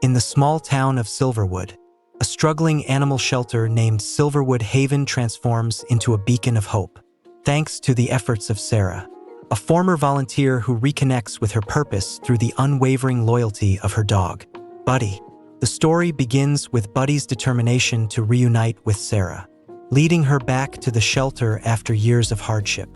In the small town of Silverwood, a struggling animal shelter named Silverwood Haven transforms into a beacon of hope, thanks to the efforts of Sarah, a former volunteer who reconnects with her purpose through the unwavering loyalty of her dog, Buddy. The story begins with Buddy's determination to reunite with Sarah, leading her back to the shelter after years of hardship.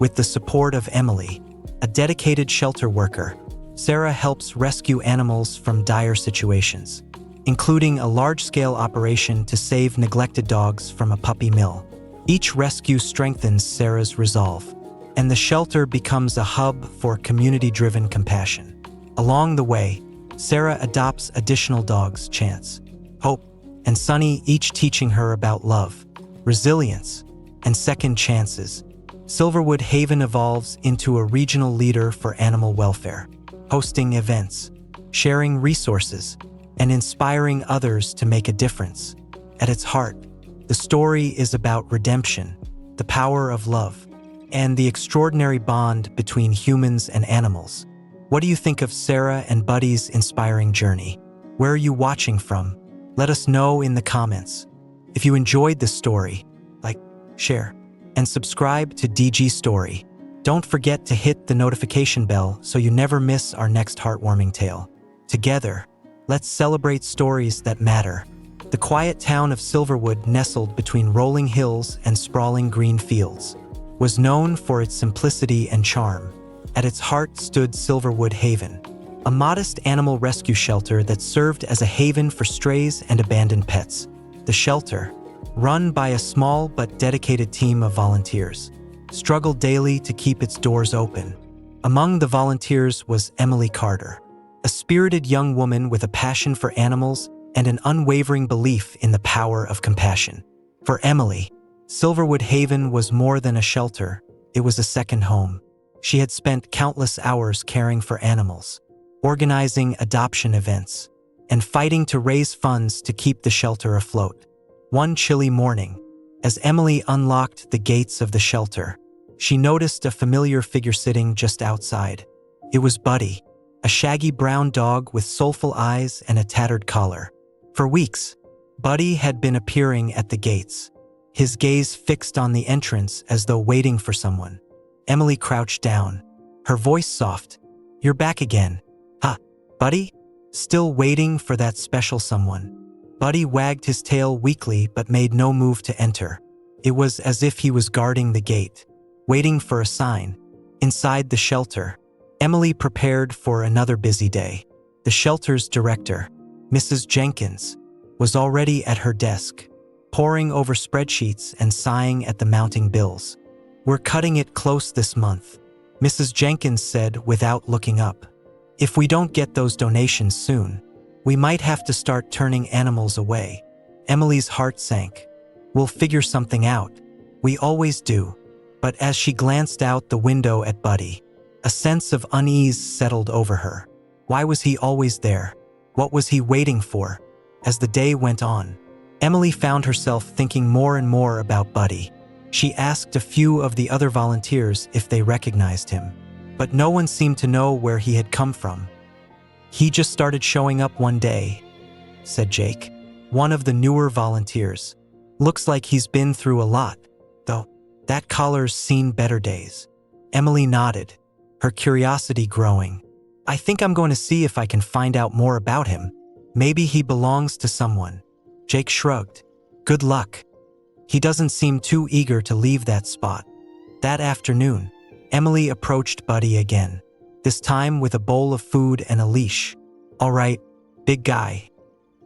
With the support of Emily, a dedicated shelter worker, Sarah helps rescue animals from dire situations, including a large-scale operation to save neglected dogs from a puppy mill. Each rescue strengthens Sarah's resolve, and the shelter becomes a hub for community-driven compassion. Along the way, Sarah adopts additional dogs, Chance, Hope, and Sunny, each teaching her about love, resilience, and second chances. Silverwood Haven evolves into a regional leader for animal welfare, hosting events, sharing resources, and inspiring others to make a difference. At its heart, the story is about redemption, the power of love, and the extraordinary bond between humans and animals. What do you think of Sarah and Buddy's inspiring journey? Where are you watching from? Let us know in the comments. If you enjoyed this story, like, share, and subscribe to dgstory. Don't forget to hit the notification bell so you never miss our next heartwarming tale. Together, let's celebrate stories that matter. The quiet town of Silverwood, nestled between rolling hills and sprawling green fields, was known for its simplicity and charm. At its heart stood Silverwood Haven, a modest animal rescue shelter that served as a haven for strays and abandoned pets. The shelter, run by a small but dedicated team of volunteers, struggled daily to keep its doors open. Among the volunteers was Emily Carter, a spirited young woman with a passion for animals and an unwavering belief in the power of compassion. For Emily, Silverwood Haven was more than a shelter, it was a second home. She had spent countless hours caring for animals, organizing adoption events, and fighting to raise funds to keep the shelter afloat. One chilly morning, as Emily unlocked the gates of the shelter, she noticed a familiar figure sitting just outside. It was Buddy, a shaggy brown dog with soulful eyes and a tattered collar. For weeks, Buddy had been appearing at the gates, his gaze fixed on the entrance as though waiting for someone. Emily crouched down, her voice soft. "You're back again. Huh, Buddy? Still waiting for that special someone?" Buddy wagged his tail weakly but made no move to enter. It was as if he was guarding the gate, waiting for a sign. Inside the shelter, Emily prepared for another busy day. The shelter's director, Mrs. Jenkins, was already at her desk, poring over spreadsheets and sighing at the mounting bills. "We're cutting it close this month," Mrs. Jenkins said without looking up. "If we don't get those donations soon, we might have to start turning animals away." Emily's heart sank. "We'll figure something out. We always do." But as she glanced out the window at Buddy, a sense of unease settled over her. Why was he always there? What was he waiting for? As the day went on, Emily found herself thinking more and more about Buddy. She asked a few of the other volunteers if they recognized him, but no one seemed to know where he had come from. "He just started showing up one day," said Jake, one of the newer volunteers. "Looks like he's been through a lot, though. That collar's seen better days." Emily nodded, her curiosity growing. "I think I'm going to see if I can find out more about him. Maybe he belongs to someone." Jake shrugged. "Good luck. He doesn't seem too eager to leave that spot." That afternoon, Emily approached Buddy again, this time with a bowl of food and a leash. "All right, big guy,"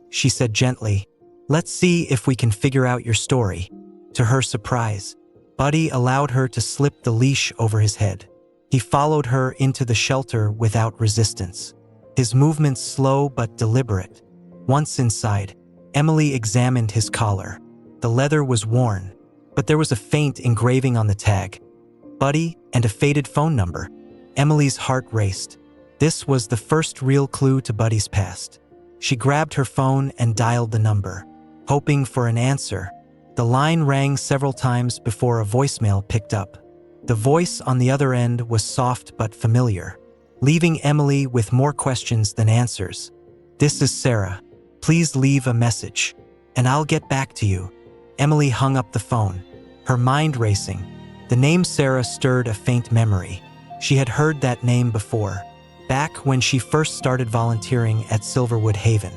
she said gently. "Let's see if we can figure out your story." To her surprise, Buddy allowed her to slip the leash over his head. He followed her into the shelter without resistance, his movements slow but deliberate. Once inside, Emily examined his collar. The leather was worn, but there was a faint engraving on the tag. Buddy and a faded phone number. Emily's heart raced. This was the first real clue to Buddy's past. She grabbed her phone and dialed the number, hoping for an answer. The line rang several times before a voicemail picked up. The voice on the other end was soft but familiar, leaving Emily with more questions than answers. "This is Sarah. Please leave a message, and I'll get back to you." Emily hung up the phone, her mind racing. The name Sarah stirred a faint memory. She had heard that name before, back when she first started volunteering at Silverwood Haven.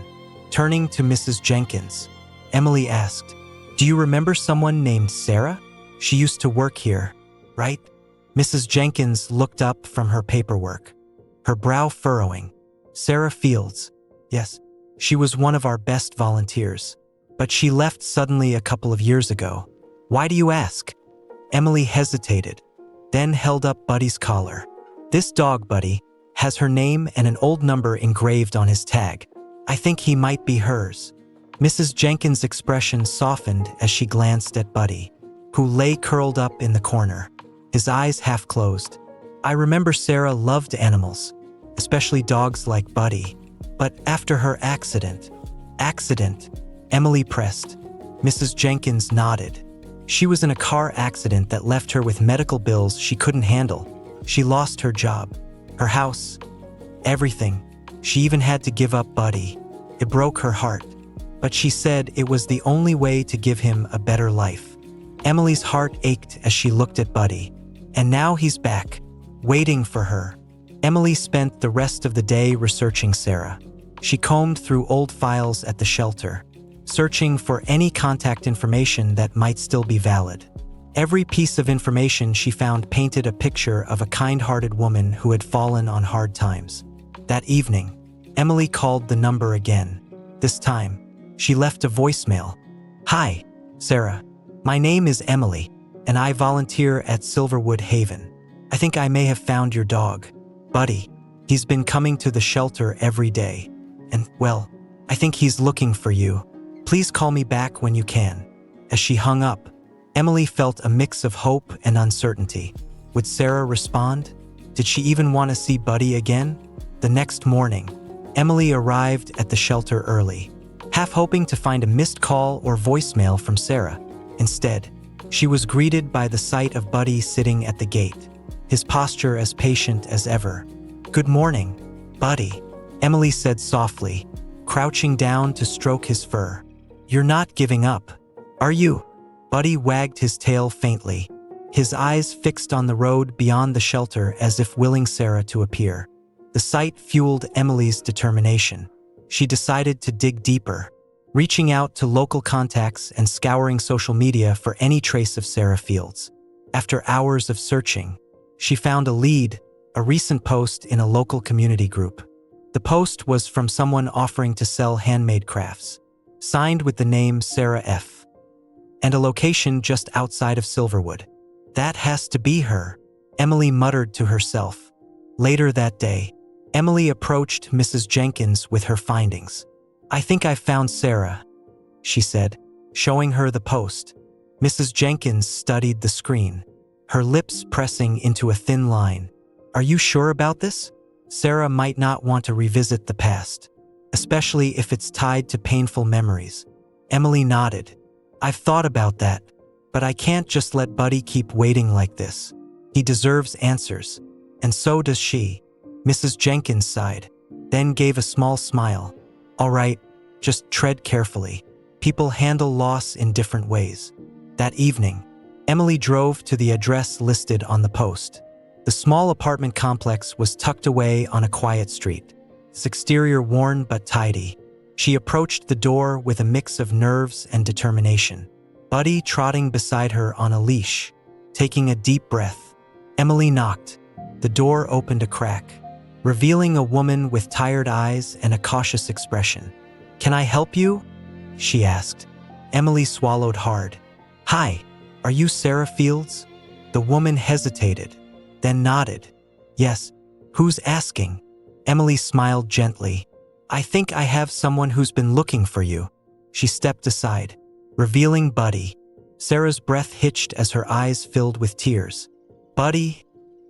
Turning to Mrs. Jenkins, Emily asked, "Do you remember someone named Sarah? She used to work here, right?" Mrs. Jenkins looked up from her paperwork, her brow furrowing. "Sarah Fields. Yes, she was one of our best volunteers, but she left suddenly a couple of years ago. Why do you ask?" Emily hesitated, then held up Buddy's collar. "This dog, Buddy, has her name and an old number engraved on his tag. I think he might be hers." Mrs. Jenkins' expression softened as she glanced at Buddy, who lay curled up in the corner, his eyes half closed. "I remember Sarah loved animals, especially dogs like Buddy. But after her accident, Emily pressed. Mrs. Jenkins nodded. "She was in a car accident that left her with medical bills she couldn't handle. She lost her job, her house, everything. She even had to give up Buddy. It broke her heart. But she said it was the only way to give him a better life." Emily's heart ached as she looked at Buddy. And now he's back, waiting for her. Emily spent the rest of the day researching Sarah. She combed through old files at the shelter, searching for any contact information that might still be valid. Every piece of information she found painted a picture of a kind-hearted woman who had fallen on hard times. That evening, Emily called the number again. This time, she left a voicemail. "Hi, Sarah. My name is Emily, and I volunteer at Silverwood Haven. I think I may have found your dog, Buddy. He's been coming to the shelter every day. And, well, I think he's looking for you. Please call me back when you can." As she hung up, Emily felt a mix of hope and uncertainty. Would Sarah respond? Did she even want to see Buddy again? The next morning, Emily arrived at the shelter early, half hoping to find a missed call or voicemail from Sarah. Instead, she was greeted by the sight of Buddy sitting at the gate, his posture as patient as ever. "Good morning, Buddy," Emily said softly, crouching down to stroke his fur. "You're not giving up, are you?" Buddy wagged his tail faintly, his eyes fixed on the road beyond the shelter as if willing Sarah to appear. The sight fueled Emily's determination. She decided to dig deeper, reaching out to local contacts and scouring social media for any trace of Sarah Fields. After hours of searching, she found a lead, a recent post in a local community group. The post was from someone offering to sell handmade crafts, signed with the name Sarah F., and a location just outside of Silverwood. "That has to be her," Emily muttered to herself. Later that day, Emily approached Mrs. Jenkins with her findings. "I think I found Sarah," she said, showing her the post. Mrs. Jenkins studied the screen, her lips pressing into a thin line. "Are you sure about this? Sarah might not want to revisit the past, especially if it's tied to painful memories." Emily nodded. "I've thought about that, but I can't just let Buddy keep waiting like this. He deserves answers, and so does she." Mrs. Jenkins sighed, then gave a small smile. "All right, just tread carefully. People handle loss in different ways." That evening, Emily drove to the address listed on the post. The small apartment complex was tucked away on a quiet street, its exterior worn but tidy. She approached the door with a mix of nerves and determination, Buddy trotting beside her on a leash. Taking a deep breath, Emily knocked. The door opened a crack, revealing a woman with tired eyes and a cautious expression. "Can I help you?" she asked. Emily swallowed hard. "Hi, are you Sarah Fields?" The woman hesitated, then nodded. "Yes, who's asking?" Emily smiled gently. "I think I have someone who's been looking for you." She stepped aside, revealing Buddy. Sarah's breath hitched as her eyes filled with tears. "Buddy,"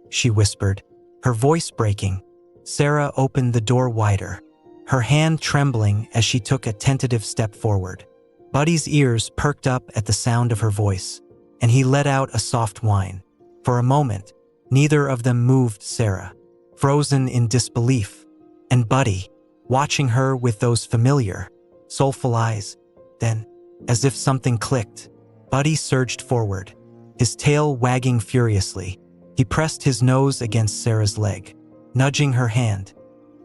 she whispered, her voice breaking. Sarah opened the door wider, her hand trembling as she took a tentative step forward. Buddy's ears perked up at the sound of her voice, and he let out a soft whine. For a moment, neither of them moved Sarah, frozen in disbelief. And Buddy, watching her with those familiar, soulful eyes. Then, as if something clicked, Buddy surged forward, his tail wagging furiously. He pressed his nose against Sarah's leg, nudging her hand.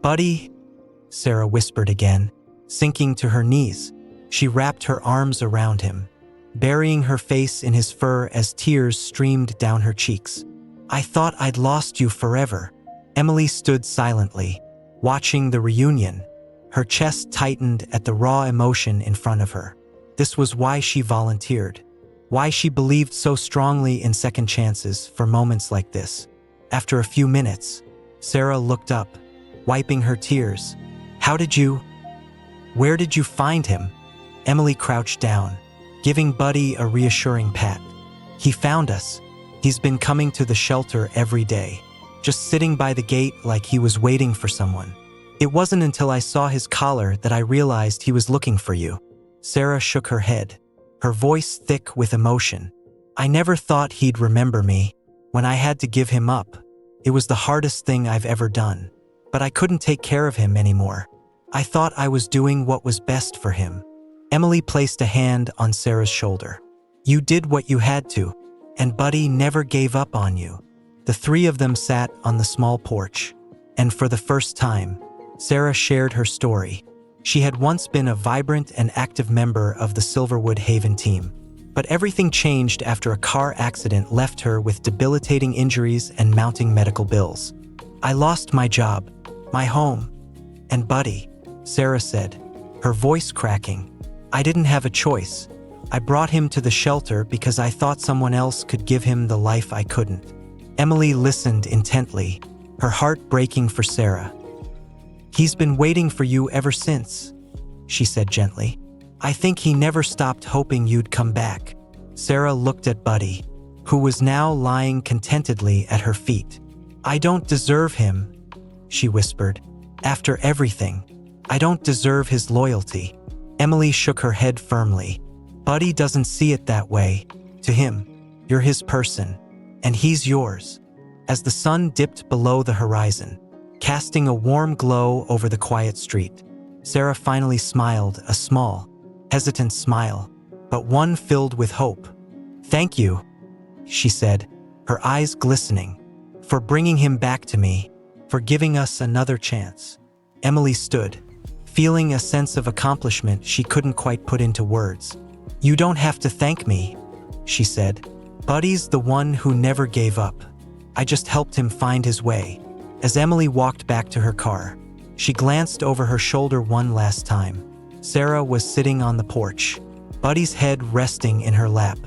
"Buddy," Sarah whispered again, sinking to her knees. She wrapped her arms around him, burying her face in his fur as tears streamed down her cheeks. "I thought I'd lost you forever." Emily stood silently, watching the reunion. Her chest tightened at the raw emotion in front of her. This was why she volunteered, why she believed so strongly in second chances for moments like this. After a few minutes, Sarah looked up, wiping her tears. Where did you find him?" Emily crouched down, giving Buddy a reassuring pat. "He found us. He's been coming to the shelter every day, just sitting by the gate like he was waiting for someone. It wasn't until I saw his collar that I realized he was looking for you." Sarah shook her head, her voice thick with emotion. "I never thought he'd remember me. When I had to give him up, it was the hardest thing I've ever done. But I couldn't take care of him anymore. I thought I was doing what was best for him." Emily placed a hand on Sarah's shoulder. "You did what you had to, and Buddy never gave up on you." The three of them sat on the small porch, and for the first time, Sarah shared her story. She had once been a vibrant and active member of the Silverwood Haven team, but everything changed after a car accident left her with debilitating injuries and mounting medical bills. "I lost my job, my home, and Buddy," Sarah said, her voice cracking. "I didn't have a choice. I brought him to the shelter because I thought someone else could give him the life I couldn't." Emily listened intently, her heart breaking for Sarah. "He's been waiting for you ever since," she said gently. "I think he never stopped hoping you'd come back." Sarah looked at Buddy, who was now lying contentedly at her feet. "I don't deserve him," she whispered. "After everything, I don't deserve his loyalty." Emily shook her head firmly. "Buddy doesn't see it that way. To him, you're his person, and he's yours." As the sun dipped below the horizon, casting a warm glow over the quiet street, Sarah finally smiled, a small, hesitant smile, but one filled with hope. "Thank you," she said, her eyes glistening, "for bringing him back to me, for giving us another chance." Emily stood, feeling a sense of accomplishment she couldn't quite put into words. "You don't have to thank me," she said. "Buddy's the one who never gave up. I just helped him find his way." As Emily walked back to her car, she glanced over her shoulder one last time. Sarah was sitting on the porch, Buddy's head resting in her lap.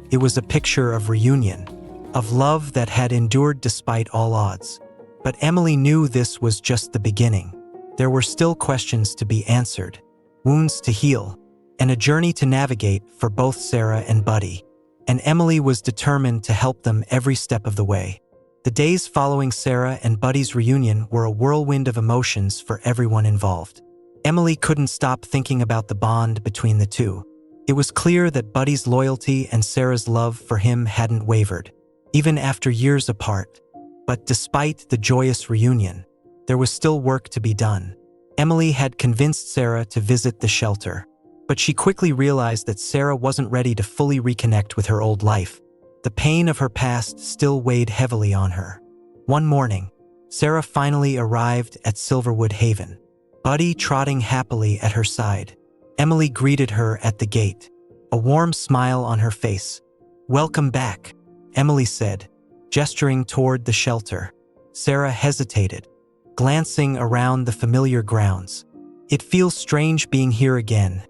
It was a picture of reunion, of love that had endured despite all odds. But Emily knew this was just the beginning. There were still questions to be answered, wounds to heal, and a journey to navigate for both Sarah and Buddy. And Emily was determined to help them every step of the way. The days following Sarah and Buddy's reunion were a whirlwind of emotions for everyone involved. Emily couldn't stop thinking about the bond between the two. It was clear that Buddy's loyalty and Sarah's love for him hadn't wavered, even after years apart. But despite the joyous reunion, there was still work to be done. Emily had convinced Sarah to visit the shelter, but she quickly realized that Sarah wasn't ready to fully reconnect with her old life. The pain of her past still weighed heavily on her. One morning, Sarah finally arrived at Silverwood Haven, Buddy trotting happily at her side. Emily greeted her at the gate, a warm smile on her face. "Welcome back," Emily said, gesturing toward the shelter. Sarah hesitated, glancing around the familiar grounds. "It feels strange being here again,"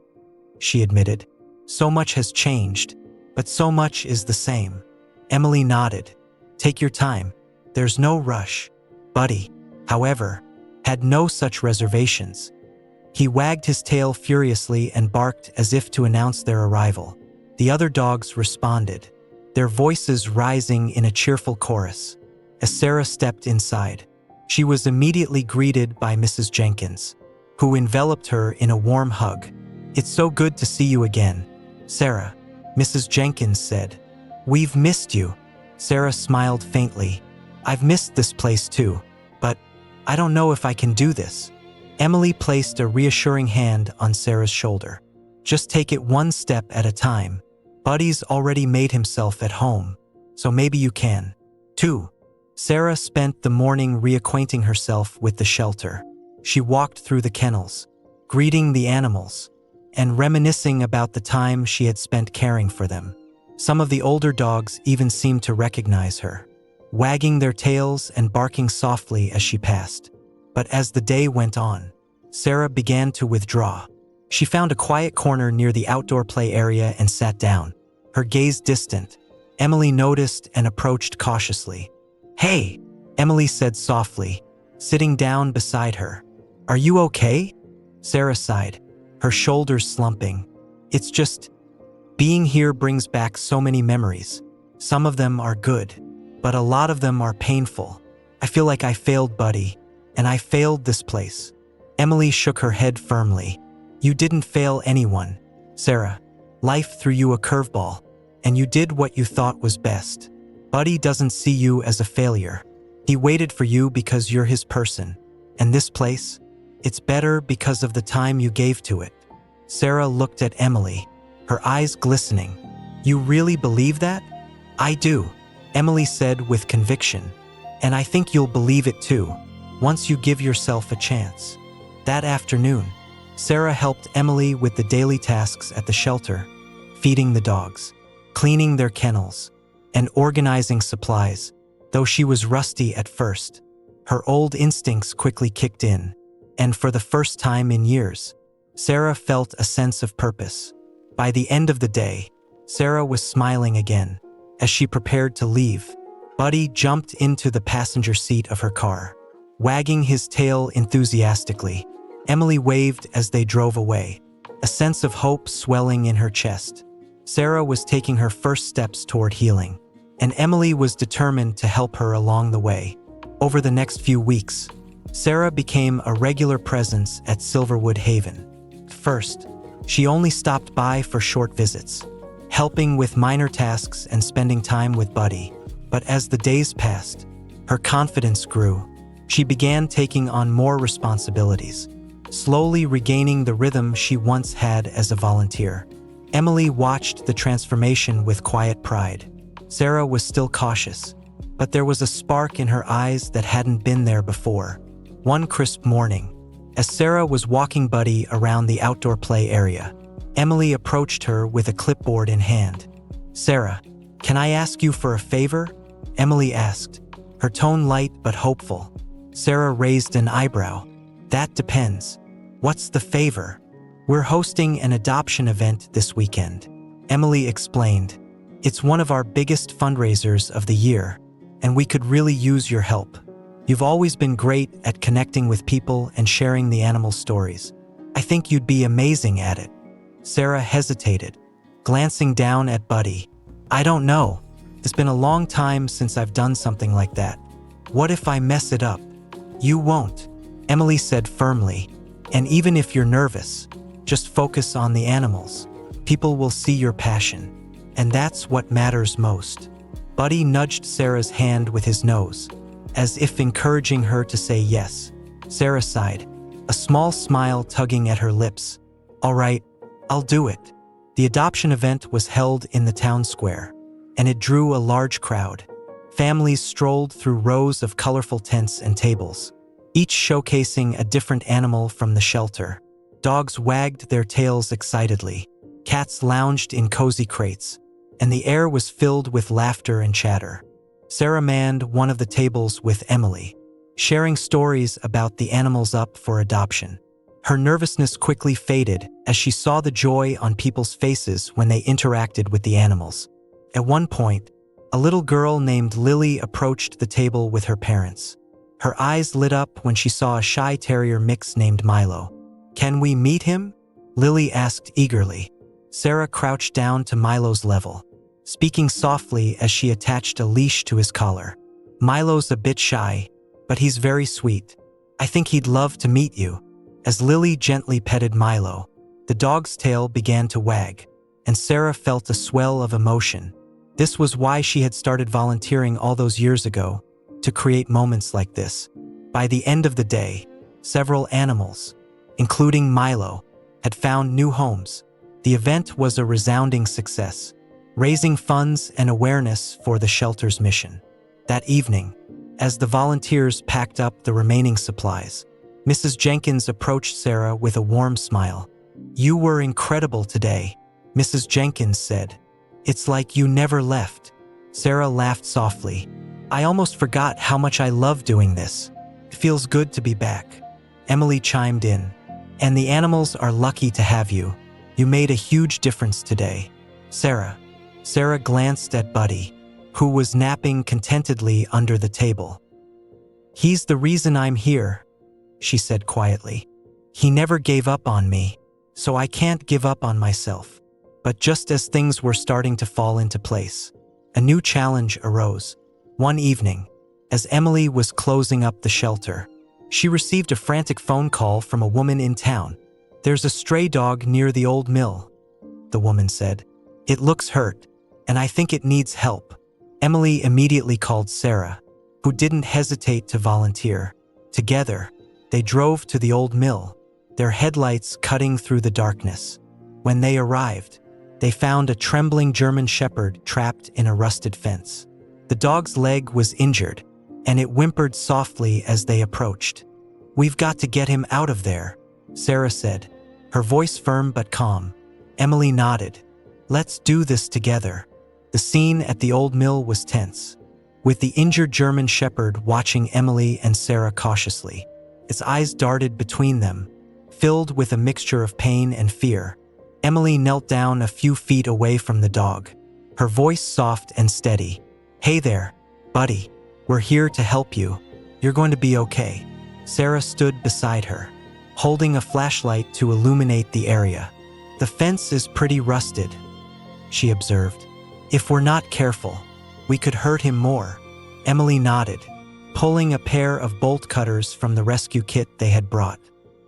she admitted. "So much has changed, but so much is the same." Emily nodded. "Take your time. There's no rush." Buddy, however, had no such reservations. He wagged his tail furiously and barked as if to announce their arrival. The other dogs responded, their voices rising in a cheerful chorus. As Sarah stepped inside, she was immediately greeted by Mrs. Jenkins, who enveloped her in a warm hug. "It's so good to see you again, Sarah," Mrs. Jenkins said. "We've missed you." Sarah smiled faintly. "I've missed this place too, but I don't know if I can do this." Emily placed a reassuring hand on Sarah's shoulder. Just take it one step at a time. Buddy's already made himself at home, so maybe you can, too. Sarah spent the morning reacquainting herself with the shelter. She walked through the kennels, greeting the animals, and reminiscing about the time she had spent caring for them. Some of the older dogs even seemed to recognize her, wagging their tails and barking softly as she passed. But as the day went on, Sarah began to withdraw. She found a quiet corner near the outdoor play area and sat down, her gaze distant. Emily noticed and approached cautiously. "Hey," Emily said softly, sitting down beside her. "Are you okay?" Sarah sighed, her shoulders slumping. "It's just, being here brings back so many memories. Some of them are good, but a lot of them are painful. I feel like I failed Buddy, and I failed this place." Emily shook her head firmly. "You didn't fail anyone, Sarah. Life threw you a curveball, and you did what you thought was best. Buddy doesn't see you as a failure. He waited for you because you're his person. And this place, it's better because of the time you gave to it." Sarah looked at Emily, her eyes glistening. "You really believe that?" "I do," Emily said with conviction. "And I think you'll believe it too, once you give yourself a chance." That afternoon, Sarah helped Emily with the daily tasks at the shelter, feeding the dogs, cleaning their kennels, and organizing supplies. Though she was rusty at first, her old instincts quickly kicked in, and for the first time in years, Sarah felt a sense of purpose. By the end of the day, Sarah was smiling again. As she prepared to leave, Buddy jumped into the passenger seat of her car, wagging his tail enthusiastically. Emily waved as they drove away, a sense of hope swelling in her chest. Sarah was taking her first steps toward healing, and Emily was determined to help her along the way. Over the next few weeks, Sarah became a regular presence at Silverwood Haven. First, she only stopped by for short visits, helping with minor tasks and spending time with Buddy. But as the days passed, her confidence grew. She began taking on more responsibilities, slowly regaining the rhythm she once had as a volunteer. Emily watched the transformation with quiet pride. Sarah was still cautious, but there was a spark in her eyes that hadn't been there before. One crisp morning, as Sarah was walking Buddy around the outdoor play area, Emily approached her with a clipboard in hand. "Sarah, can I ask you for a favor?" Emily asked, her tone light but hopeful. Sarah raised an eyebrow. "That depends. What's the favor?" "We're hosting an adoption event this weekend," Emily explained. "It's one of our biggest fundraisers of the year, and we could really use your help. You've always been great at connecting with people and sharing the animal stories. I think you'd be amazing at it." Sarah hesitated, glancing down at Buddy. "I don't know. It's been a long time since I've done something like that. What if I mess it up?" "You won't," Emily said firmly. "And even if you're nervous, just focus on the animals. People will see your passion, and that's what matters most." Buddy nudged Sarah's hand with his nose, as if encouraging her to say yes. Sarah sighed, a small smile tugging at her lips. "All right, I'll do it." The adoption event was held in the town square, and it drew a large crowd. Families strolled through rows of colorful tents and tables, each showcasing a different animal from the shelter. Dogs wagged their tails excitedly, cats lounged in cozy crates, and the air was filled with laughter and chatter. Sarah manned one of the tables with Emily, sharing stories about the animals up for adoption. Her nervousness quickly faded as she saw the joy on people's faces when they interacted with the animals. At one point, a little girl named Lily approached the table with her parents. Her eyes lit up when she saw a shy terrier mix named Milo. "Can we meet him?" Lily asked eagerly. Sarah crouched down to Milo's level, speaking softly as she attached a leash to his collar. "Milo's a bit shy, but he's very sweet. I think he'd love to meet you." As Lily gently petted Milo, the dog's tail began to wag, and Sarah felt a swell of emotion. This was why she had started volunteering all those years ago, to create moments like this. By the end of the day, Several animals, including Milo, had found new homes. The event was a resounding success, raising funds and awareness for the shelter's mission. That evening, as the volunteers packed up the remaining supplies, Mrs. Jenkins approached Sarah with a warm smile. "You were incredible today," Mrs. Jenkins said. "It's like you never left." Sarah laughed softly. "I almost forgot how much I love doing this. It feels good to be back." Emily chimed in. "And the animals are lucky to have you. You made a huge difference today." Sarah glanced at Buddy, who was napping contentedly under the table. "He's the reason I'm here," she said quietly. "He never gave up on me, so I can't give up on myself." But just as things were starting to fall into place, a new challenge arose. One evening, as Emily was closing up the shelter, she received a frantic phone call from a woman in town. "There's a stray dog near the old mill," the woman said. "It looks hurt, and I think it needs help." Emily immediately called Sarah, who didn't hesitate to volunteer. Together, they drove to the old mill, their headlights cutting through the darkness. When they arrived, they found a trembling German shepherd trapped in a rusted fence. The dog's leg was injured, and it whimpered softly as they approached. "We've got to get him out of there," Sarah said, her voice firm but calm. Emily nodded. "Let's do this together." The scene at the old mill was tense, with the injured German shepherd watching Emily and Sarah cautiously. Its eyes darted between them, filled with a mixture of pain and fear. Emily knelt down a few feet away from the dog, her voice soft and steady. "Hey there, buddy. We're here to help you. You're going to be okay." Sarah stood beside her, holding a flashlight to illuminate the area. "The fence is pretty rusted," she observed. "If we're not careful, we could hurt him more." Emily nodded, pulling a pair of bolt cutters from the rescue kit they had brought.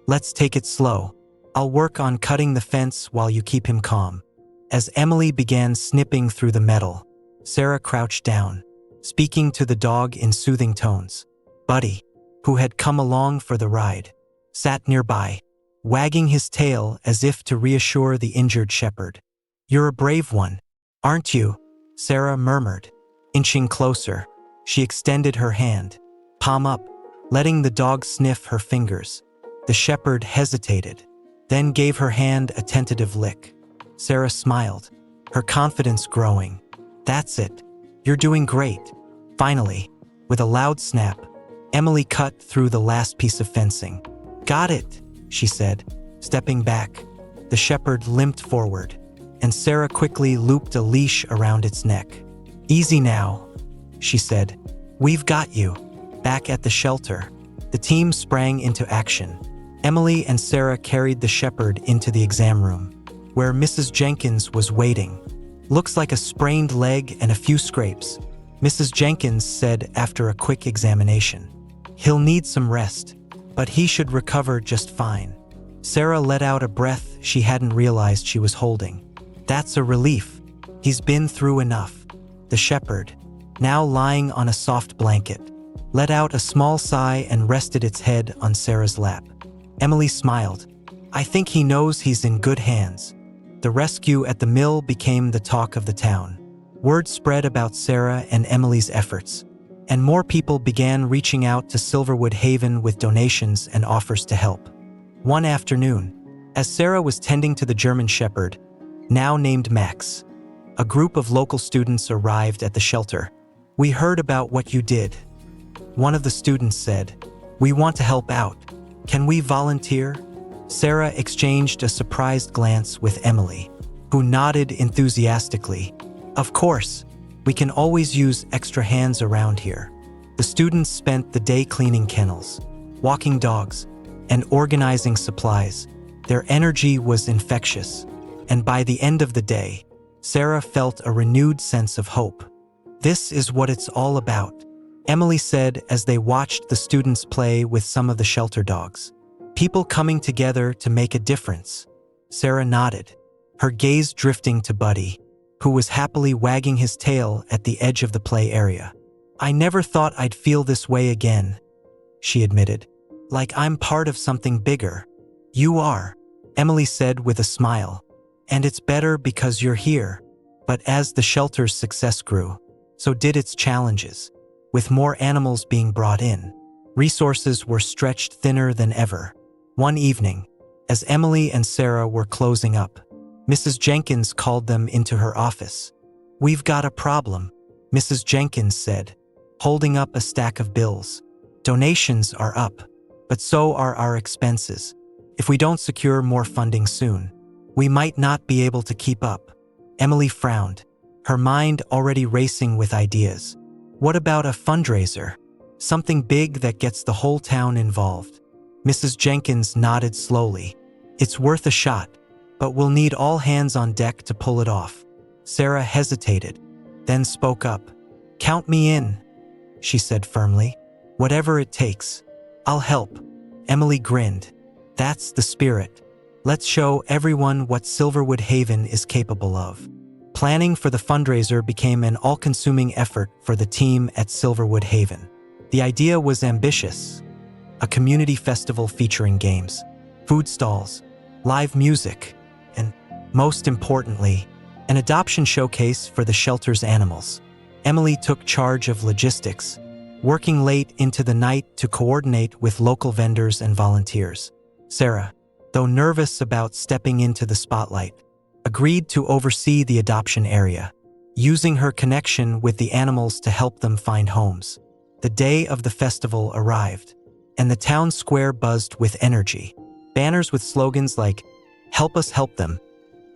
"Let's take it slow. I'll work on cutting the fence while you keep him calm." As Emily began snipping through the metal, Sarah crouched down, speaking to the dog in soothing tones. Buddy, who had come along for the ride, sat nearby, wagging his tail as if to reassure the injured shepherd. "You're a brave one, aren't you?" Sarah murmured, inching closer. She extended her hand, palm up, letting the dog sniff her fingers. The shepherd hesitated, then gave her hand a tentative lick. Sarah smiled, her confidence growing. "That's it. You're doing great." Finally, with a loud snap, Emily cut through the last piece of fencing. "Got it," she said, stepping back. The shepherd limped forward, and Sarah quickly looped a leash around its neck. "Easy now," she said. "We've got you." Back at the shelter, the team sprang into action. Emily and Sarah carried the shepherd into the exam room, where Mrs. Jenkins was waiting. "Looks like a sprained leg and a few scrapes," Mrs. Jenkins said after a quick examination. "He'll need some rest, but he should recover just fine." Sarah let out a breath she hadn't realized she was holding. "That's a relief. He's been through enough." The shepherd, now lying on a soft blanket, let out a small sigh and rested its head on Sarah's lap. Emily smiled. "I think he knows he's in good hands." The rescue at the mill became the talk of the town. Word spread about Sarah and Emily's efforts, and more people began reaching out to Silverwood Haven with donations and offers to help. One afternoon, as Sarah was tending to the German shepherd, now named Max, a group of local students arrived at the shelter. "We heard about what you did," one of the students said. "We want to help out. Can we volunteer?" Sarah exchanged a surprised glance with Emily, who nodded enthusiastically. "Of course, we can always use extra hands around here." The students spent the day cleaning kennels, walking dogs, and organizing supplies. Their energy was infectious, and by the end of the day, Sarah felt a renewed sense of hope. "This is what it's all about," Emily said as they watched the students play with some of the shelter dogs. "People coming together to make a difference." Sarah nodded, her gaze drifting to Buddy, who was happily wagging his tail at the edge of the play area. "I never thought I'd feel this way again," she admitted. like I'm part of something bigger. You are, Emily said with a smile. And it's better because you're here. But as the shelter's success grew, so did its challenges. With more animals being brought in, resources were stretched thinner than ever. One evening, as Emily and Sarah were closing up, Mrs. Jenkins called them into her office. "We've got a problem," Mrs. Jenkins said, holding up a stack of bills. "Donations are up, but so are our expenses. If we don't secure more funding soon, we might not be able to keep up." Emily frowned, her mind already racing with ideas. "What about a fundraiser? Something big that gets the whole town involved?" Mrs. Jenkins nodded slowly. "It's worth a shot, but we'll need all hands on deck to pull it off." Sarah hesitated, then spoke up. "Count me in," she said firmly. "Whatever it takes, I'll help." Emily grinned. "That's the spirit. Let's show everyone what Silverwood Haven is capable of." Planning for the fundraiser became an all-consuming effort for the team at Silverwood Haven. The idea was ambitious: a community festival featuring games, food stalls, live music, and, most importantly, an adoption showcase for the shelter's animals. Emily took charge of logistics, working late into the night to coordinate with local vendors and volunteers. Sarah, though nervous about stepping into the spotlight, agreed to oversee the adoption area, using her connection with the animals to help them find homes. The day of the festival arrived, and the town square buzzed with energy. Banners with slogans like, "Help us help them,"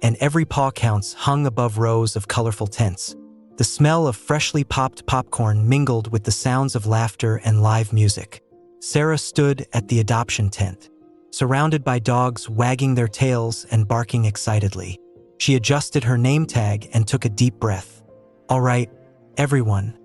and "Every paw counts" hung above rows of colorful tents. The smell of freshly popped popcorn mingled with the sounds of laughter and live music. Sarah stood at the adoption tent, surrounded by dogs wagging their tails and barking excitedly. She adjusted her name tag and took a deep breath. "All right, everyone,"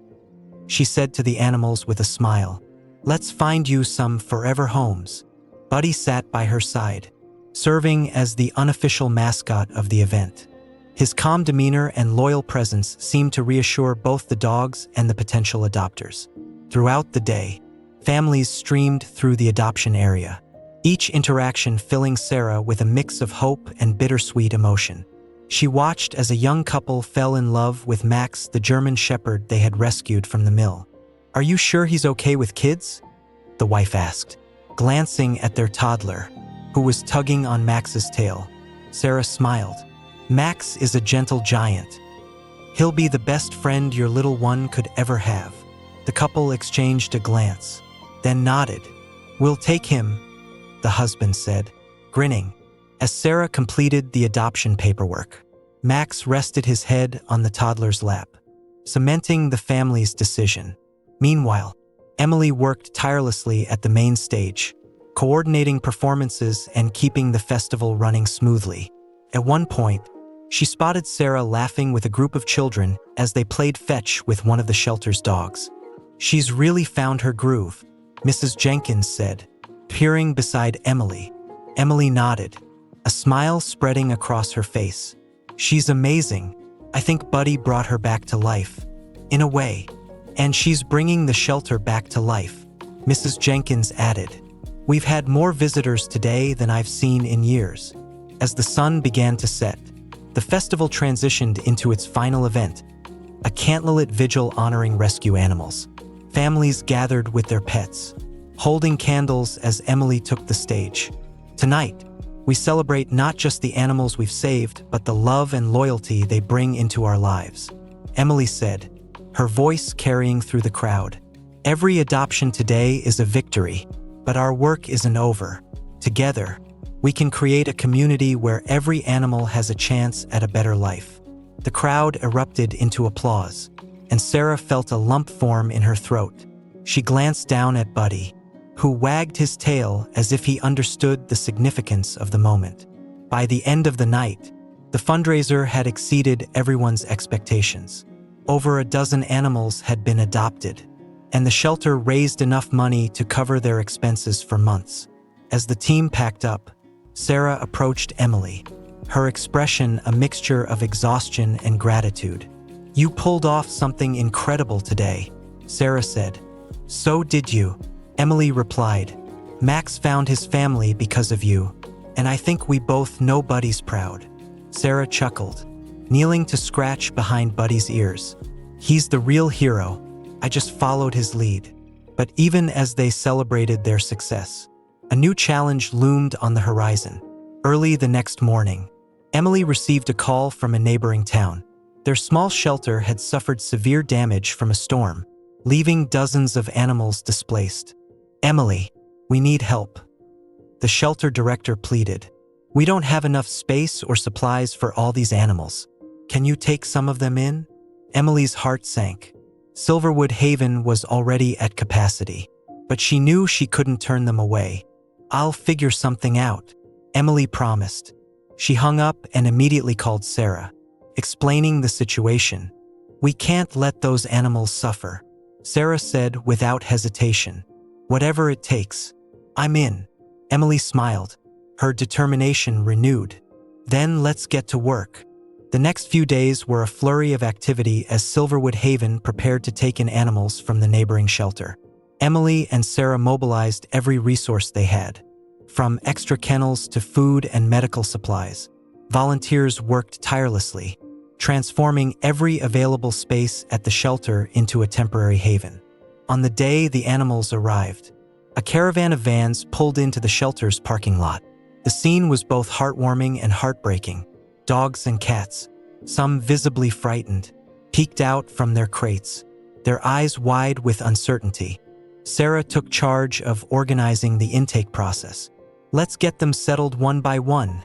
she said to the animals with a smile. "Let's find you some forever homes." Buddy sat by her side, serving as the unofficial mascot of the event. His calm demeanor and loyal presence seemed to reassure both the dogs and the potential adopters. Throughout the day, families streamed through the adoption area, each interaction filling Sarah with a mix of hope and bittersweet emotion. She watched as a young couple fell in love with Max, the German shepherd they had rescued from the mill. "Are you sure he's okay with kids?" the wife asked, glancing at their toddler, who was tugging on Max's tail. Sarah smiled. "Max is a gentle giant. He'll be the best friend your little one could ever have." The couple exchanged a glance, then nodded. "We'll take him," the husband said, grinning. As Sarah completed the adoption paperwork, Max rested his head on the toddler's lap, cementing the family's decision. Meanwhile, Emily worked tirelessly at the main stage, coordinating performances and keeping the festival running smoothly. At one point, she spotted Sarah laughing with a group of children as they played fetch with one of the shelter's dogs. "She's really found her groove," Mrs. Jenkins said, peering beside Emily. Emily nodded, a smile spreading across her face. "She's amazing. I think Buddy brought her back to life. In a way. And she's bringing the shelter back to life," Mrs. Jenkins added. "We've had more visitors today than I've seen in years." As the sun began to set, the festival transitioned into its final event, a candlelit vigil honoring rescue animals. Families gathered with their pets, holding candles as Emily took the stage. "Tonight, we celebrate not just the animals we've saved, but the love and loyalty they bring into our lives," Emily said, her voice carrying through the crowd. "Every adoption today is a victory, but our work isn't over. Together, we can create a community where every animal has a chance at a better life." The crowd erupted into applause, and Sarah felt a lump form in her throat. She glanced down at Buddy, who wagged his tail as if he understood the significance of the moment. By the end of the night, the fundraiser had exceeded everyone's expectations. Over a dozen animals had been adopted, and the shelter raised enough money to cover their expenses for months. As the team packed up, Sarah approached Emily, her expression a mixture of exhaustion and gratitude. "You pulled off something incredible today," Sarah said. "So did you," Emily replied, Max found his family because of you, and I think we both know Buddy's proud." Sarah chuckled, kneeling to scratch behind Buddy's ears. "He's the real hero. I just followed his lead." But even as they celebrated their success, a new challenge loomed on the horizon. Early the next morning, Emily received a call from a neighboring town. Their small shelter had suffered severe damage from a storm, leaving dozens of animals displaced. "Emily, we need help," the shelter director pleaded. "We don't have enough space or supplies for all these animals. Can you take some of them in?" Emily's heart sank. Silverwood Haven was already at capacity, but she knew she couldn't turn them away. "I'll figure something out," Emily promised. She hung up and immediately called Sarah, explaining the situation. "We can't let those animals suffer," Sarah said without hesitation. "Whatever it takes, I'm in." Emily smiled, her determination renewed. "Then let's get to work." The next few days were a flurry of activity as Silverwood Haven prepared to take in animals from the neighboring shelter. Emily and Sarah mobilized every resource they had. From extra kennels to food and medical supplies, volunteers worked tirelessly, transforming every available space at the shelter into a temporary haven. On the day the animals arrived, a caravan of vans pulled into the shelter's parking lot. The scene was both heartwarming and heartbreaking. Dogs and cats, some visibly frightened, peeked out from their crates, their eyes wide with uncertainty. Sarah took charge of organizing the intake process. "Let's get them settled one by one,"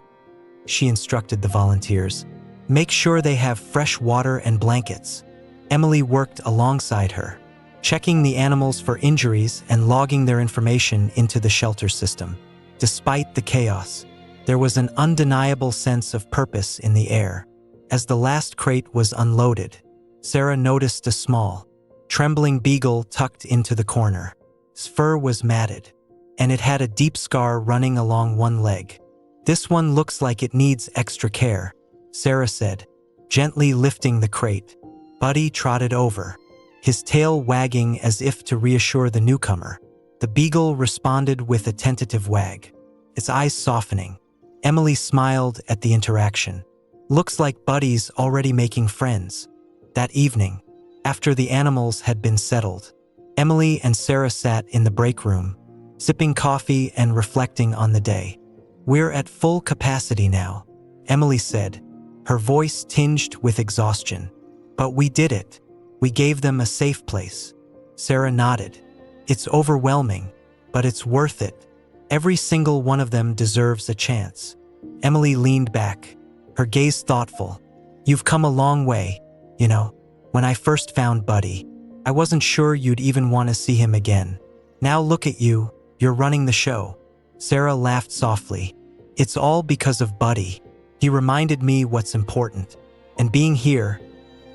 she instructed the volunteers. "Make sure they have fresh water and blankets." Emily worked alongside her, checking the animals for injuries and logging their information into the shelter system. Despite the chaos, there was an undeniable sense of purpose in the air. As the last crate was unloaded, Sarah noticed a small, trembling beagle tucked into the corner. Its fur was matted, and it had a deep scar running along one leg. "This one looks like it needs extra care," Sarah said, gently lifting the crate. Buddy trotted over, his tail wagging as if to reassure the newcomer. The beagle responded with a tentative wag, its eyes softening. Emily smiled at the interaction. "Looks like Buddy's already making friends." That evening, after the animals had been settled, Emily and Sarah sat in the break room, sipping coffee and reflecting on the day. "We're at full capacity now," Emily said, her voice tinged with exhaustion. "But we did it. We gave them a safe place." Sarah nodded. "It's overwhelming, but it's worth it. Every single one of them deserves a chance." Emily leaned back, her gaze thoughtful. "You've come a long way, you know. When I first found Buddy, I wasn't sure you'd even want to see him again. Now look at you, you're running the show." Sarah laughed softly. "It's all because of Buddy. He reminded me what's important. And being here,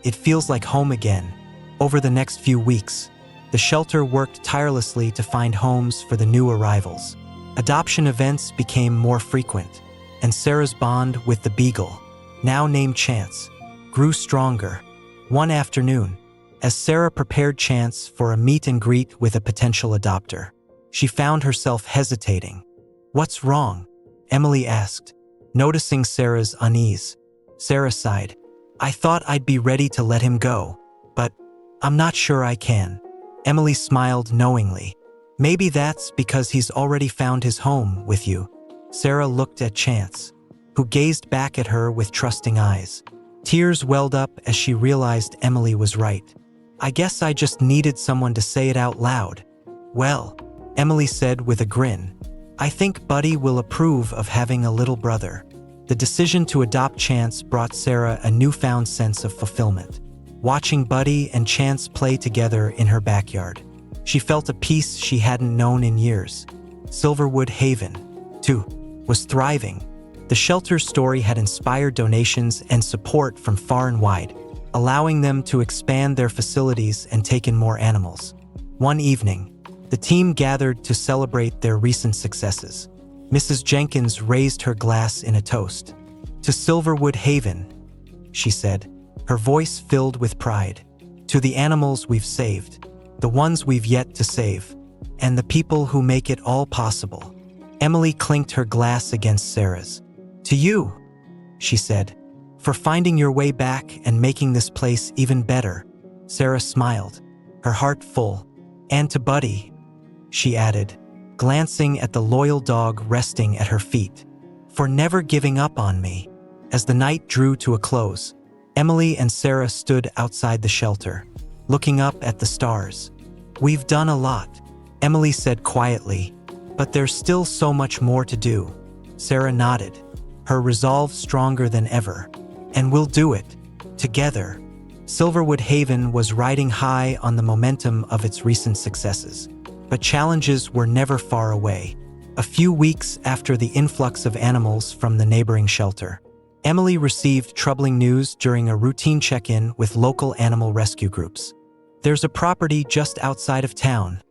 it feels like home again." Over the next few weeks, the shelter worked tirelessly to find homes for the new arrivals. Adoption events became more frequent, and Sarah's bond with the beagle, now named Chance, grew stronger. One afternoon, as Sarah prepared Chance for a meet and greet with a potential adopter, she found herself hesitating. "What's wrong?" Emily asked, noticing Sarah's unease. Sarah sighed. "I thought I'd be ready to let him go, but I'm not sure I can." Emily smiled knowingly. "Maybe that's because he's already found his home with you." Sarah looked at Chance, who gazed back at her with trusting eyes. Tears welled up as she realized Emily was right. "I guess I just needed someone to say it out loud." "Well," Emily said with a grin, "I think Buddy will approve of having a little brother." The decision to adopt Chance brought Sarah a newfound sense of fulfillment. Watching Buddy and Chance play together in her backyard, she felt a peace she hadn't known in years. Silverwood Haven, too, was thriving. The shelter's story had inspired donations and support from far and wide, allowing them to expand their facilities and take in more animals. One evening, the team gathered to celebrate their recent successes. Mrs. Jenkins raised her glass in a toast. "To Silverwood Haven," she said, her voice filled with pride. "To the animals we've saved, the ones we've yet to save, and the people who make it all possible. Emily clinked her glass against Sarah's. To you, she said, for finding your way back and making this place even better. Sarah smiled, her heart full. And to Buddy, she added, glancing at the loyal dog resting at her feet, for never giving up on me. As the night drew to a close, Emily and Sarah stood outside the shelter, looking up at the stars. We've done a lot, Emily said quietly, but there's still so much more to do. Sarah nodded, her resolve stronger than ever. And we'll do it, together. Silverwood Haven was riding high on the momentum of its recent successes, but challenges were never far away. A few weeks after the influx of animals from the neighboring shelter, Emily received troubling news during a routine check-in with local animal rescue groups. There's a property just outside of town,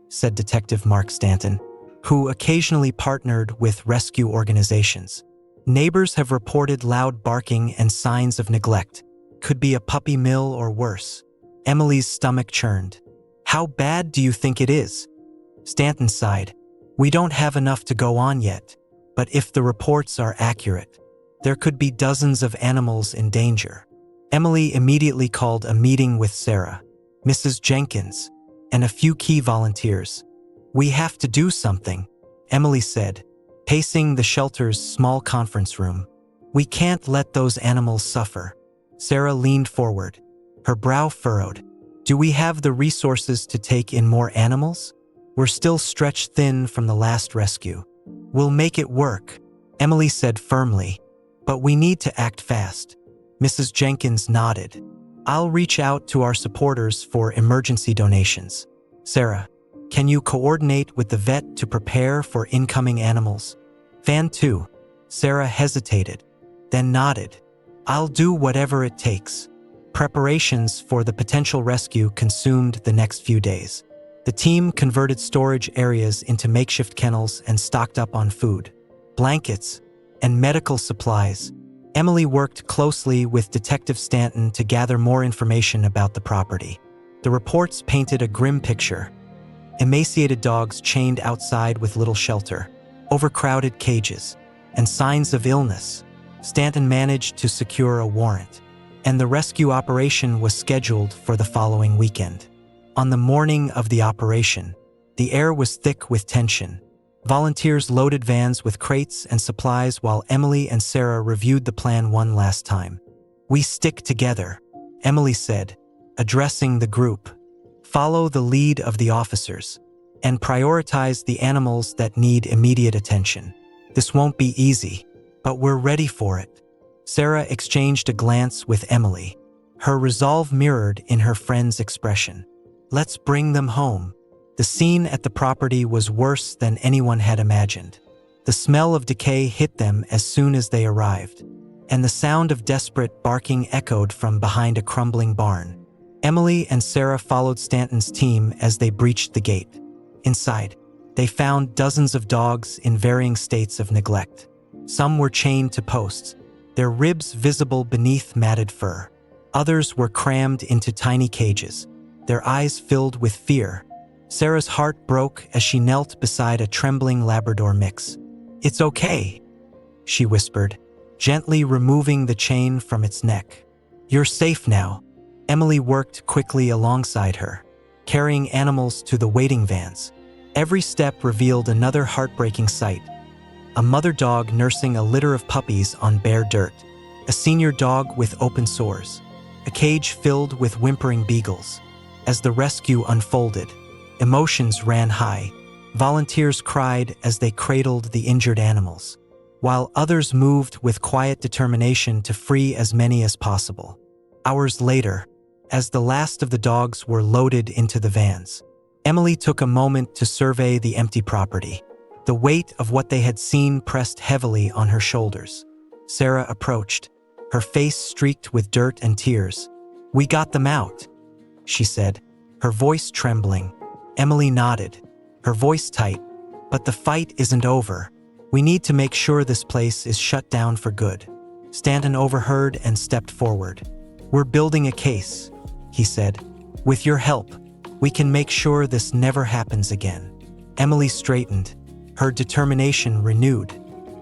said Detective Mark Stanton, who occasionally partnered with rescue organizations. Neighbors have reported loud barking and signs of neglect. Could be a puppy mill or worse. Emily's stomach churned. How bad do you think it is? Stanton sighed. We don't have enough to go on yet, but if the reports are accurate, there could be dozens of animals in danger. Emily immediately called a meeting with Sarah, Mrs. Jenkins, and a few key volunteers. We have to do something, Emily said, pacing the shelter's small conference room. We can't let those animals suffer. Sarah leaned forward, her brow furrowed. Do we have the resources to take in more animals? We're still stretched thin from the last rescue. We'll make it work, Emily said firmly, but we need to act fast. Mrs. Jenkins nodded. I'll reach out to our supporters for emergency donations. Sarah, can you coordinate with the vet to prepare for incoming animals? Fan 2. Sarah hesitated, then nodded. I'll do whatever it takes. Preparations for the potential rescue consumed the next few days. The team converted storage areas into makeshift kennels and stocked up on food, blankets, and medical supplies. Emily worked closely with Detective Stanton to gather more information about the property. The reports painted a grim picture. Emaciated dogs chained outside with little shelter, overcrowded cages, and signs of illness. Stanton managed to secure a warrant, and the rescue operation was scheduled for the following weekend. On the morning of the operation, the air was thick with tension. Volunteers loaded vans with crates and supplies while Emily and Sarah reviewed the plan one last time. We stick together, Emily said, addressing the group. Follow the lead of the officers, and prioritize the animals that need immediate attention. This won't be easy, but we're ready for it. Sarah exchanged a glance with Emily, her resolve mirrored in her friend's expression. Let's bring them home. The scene at the property was worse than anyone had imagined. The smell of decay hit them as soon as they arrived, and the sound of desperate barking echoed from behind a crumbling barn. Emily and Sarah followed Stanton's team as they breached the gate. Inside, they found dozens of dogs in varying states of neglect. Some were chained to posts, their ribs visible beneath matted fur. Others were crammed into tiny cages, their eyes filled with fear. Sarah's heart broke as she knelt beside a trembling Labrador mix. It's okay, she whispered, gently removing the chain from its neck. You're safe now. Emily worked quickly alongside her, carrying animals to the waiting vans. Every step revealed another heartbreaking sight. A mother dog nursing a litter of puppies on bare dirt, a senior dog with open sores, a cage filled with whimpering beagles. As the rescue unfolded, emotions ran high. Volunteers cried as they cradled the injured animals, while others moved with quiet determination to free as many as possible. Hours later, as the last of the dogs were loaded into the vans, Emily took a moment to survey the empty property. The weight of what they had seen pressed heavily on her shoulders. Sarah approached, her face streaked with dirt and tears. We got them out, she said, her voice trembling. Emily nodded, her voice tight. But the fight isn't over. We need to make sure this place is shut down for good. Stanton overheard and stepped forward. We're building a case, he said. With your help, we can make sure this never happens again. Emily straightened, her determination renewed.